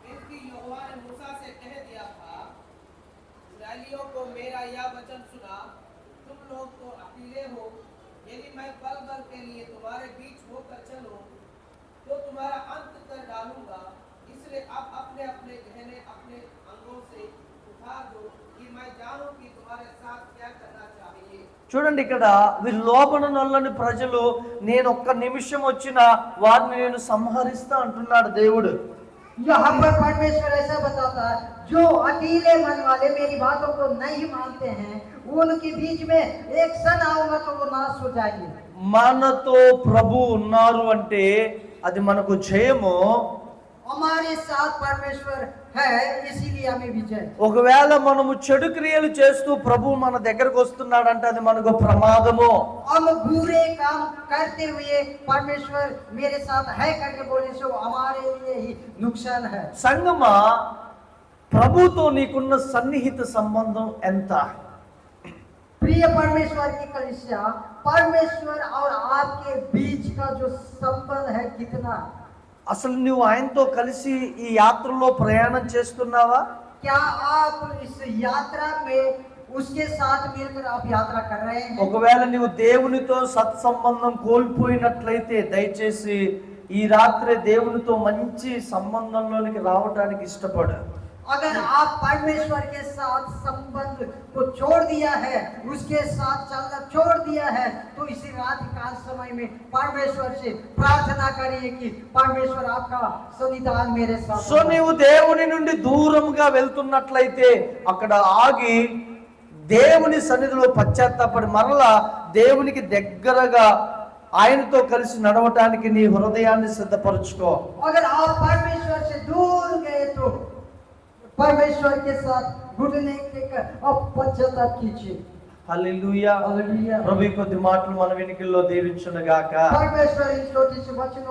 क्योंकि यहोवा ने मूसा से कह दिया था, इस्राएलियों को मेरा यह वचन सुना, तुम लोग तो अकेले हो, यदि मैं पल भर के लिए तुम्हारे बीच होकर चलूं तो तुम्हारा अंत कर डालूंगा। इसलिए अब अपने अपने गहने अपने अंगों से उठा दो कि मैं जानूं कि तुम्हारे साथ क्या करना चाहिए। చూడండి, ఇక్కడ వీళ్ళు లోబడనొల్లని ప్రజలు, నేను ఒక్క నిమిషం వచ్చినా వారిని నేను సంహరిస్తా అంటున్నాడు దేవుడు. यहाँ पर परमेश्वर ऐसा बताता है, जो अकेले मन वाले मेरी बातों को नहीं मानते हैं, उनके बीच में एक सन आऊंगा तो वो नाश हो जाएंगे। మనతో ప్రభు ఉన్నారు అంటే అది మనకు జయము. हमारे साथ परमेश्वर है, इसीलिए हमें विजय। ఒకవేళ మనము చెడు క్రియలు చేస్తూ ప్రభు మన దగ్గరకు వస్తున్నాడంటే అది మనకు ప్రమాదము. हम बुरे काम करते हुए परमेश्वर मेरे साथ है करके बोलने से वो हमारे लिए ही नुकसान है। సంగమా, ప్రభుతో నీకున్న సన్నిహిత సంబంధం ఎంత? प्रिय परमेश्वर की कलीसिया, परमेश्वर और आपके बीच का जो संबंध है कितना? అసలు నువ్వు ఆయనతో కలిసి ఈ యాత్రలో ప్రయాణం చేస్తున్నావా? क्या आप इस यात्रा में उसके साथ मिलकर आप यात्रा कर रहे हैं? ఒకవేళ నువ్వు దేవునితో సత్సంబంధం కోల్పోయినట్లయితే దయచేసి ఈ రాత్రి దేవునితో మంచి సంబంధంలోనికి రావడానికి ఇష్టపడు. अगर आप परमेश्वर के साथ संबंध को छोड़ दिया है, उसके साथ चलना छोड़ दिया है, तो इसी रात काल समय में परमेश्वर से प्रार्थना करिए कि परमेश्वर आपका सन्निधान मेरे साथ సో నీవు దేవుని నుండి దూరంగా వెళ్తున్నట్లయితే అక్కడ ఆగి దేవుని సన్నిధిలో పశ్చాత్తాపడి మరలా దేవునికి దగ్గరగా ఆయనతో కలిసి నడవటానికి నీ హృదయాన్ని సిద్ధపరచుకో. अगर आप परमेश्वर से दूर गए तो परमेश्वर के साथ घुटने टेकर अब पश्चाताप कीजिए। హల్లెలూయా. हालेलुया। ప్రభు కొద్ది మాటలు మన వెనుకల్లో దీవించును గాక. परमेश्वर इन छोटे से वचनों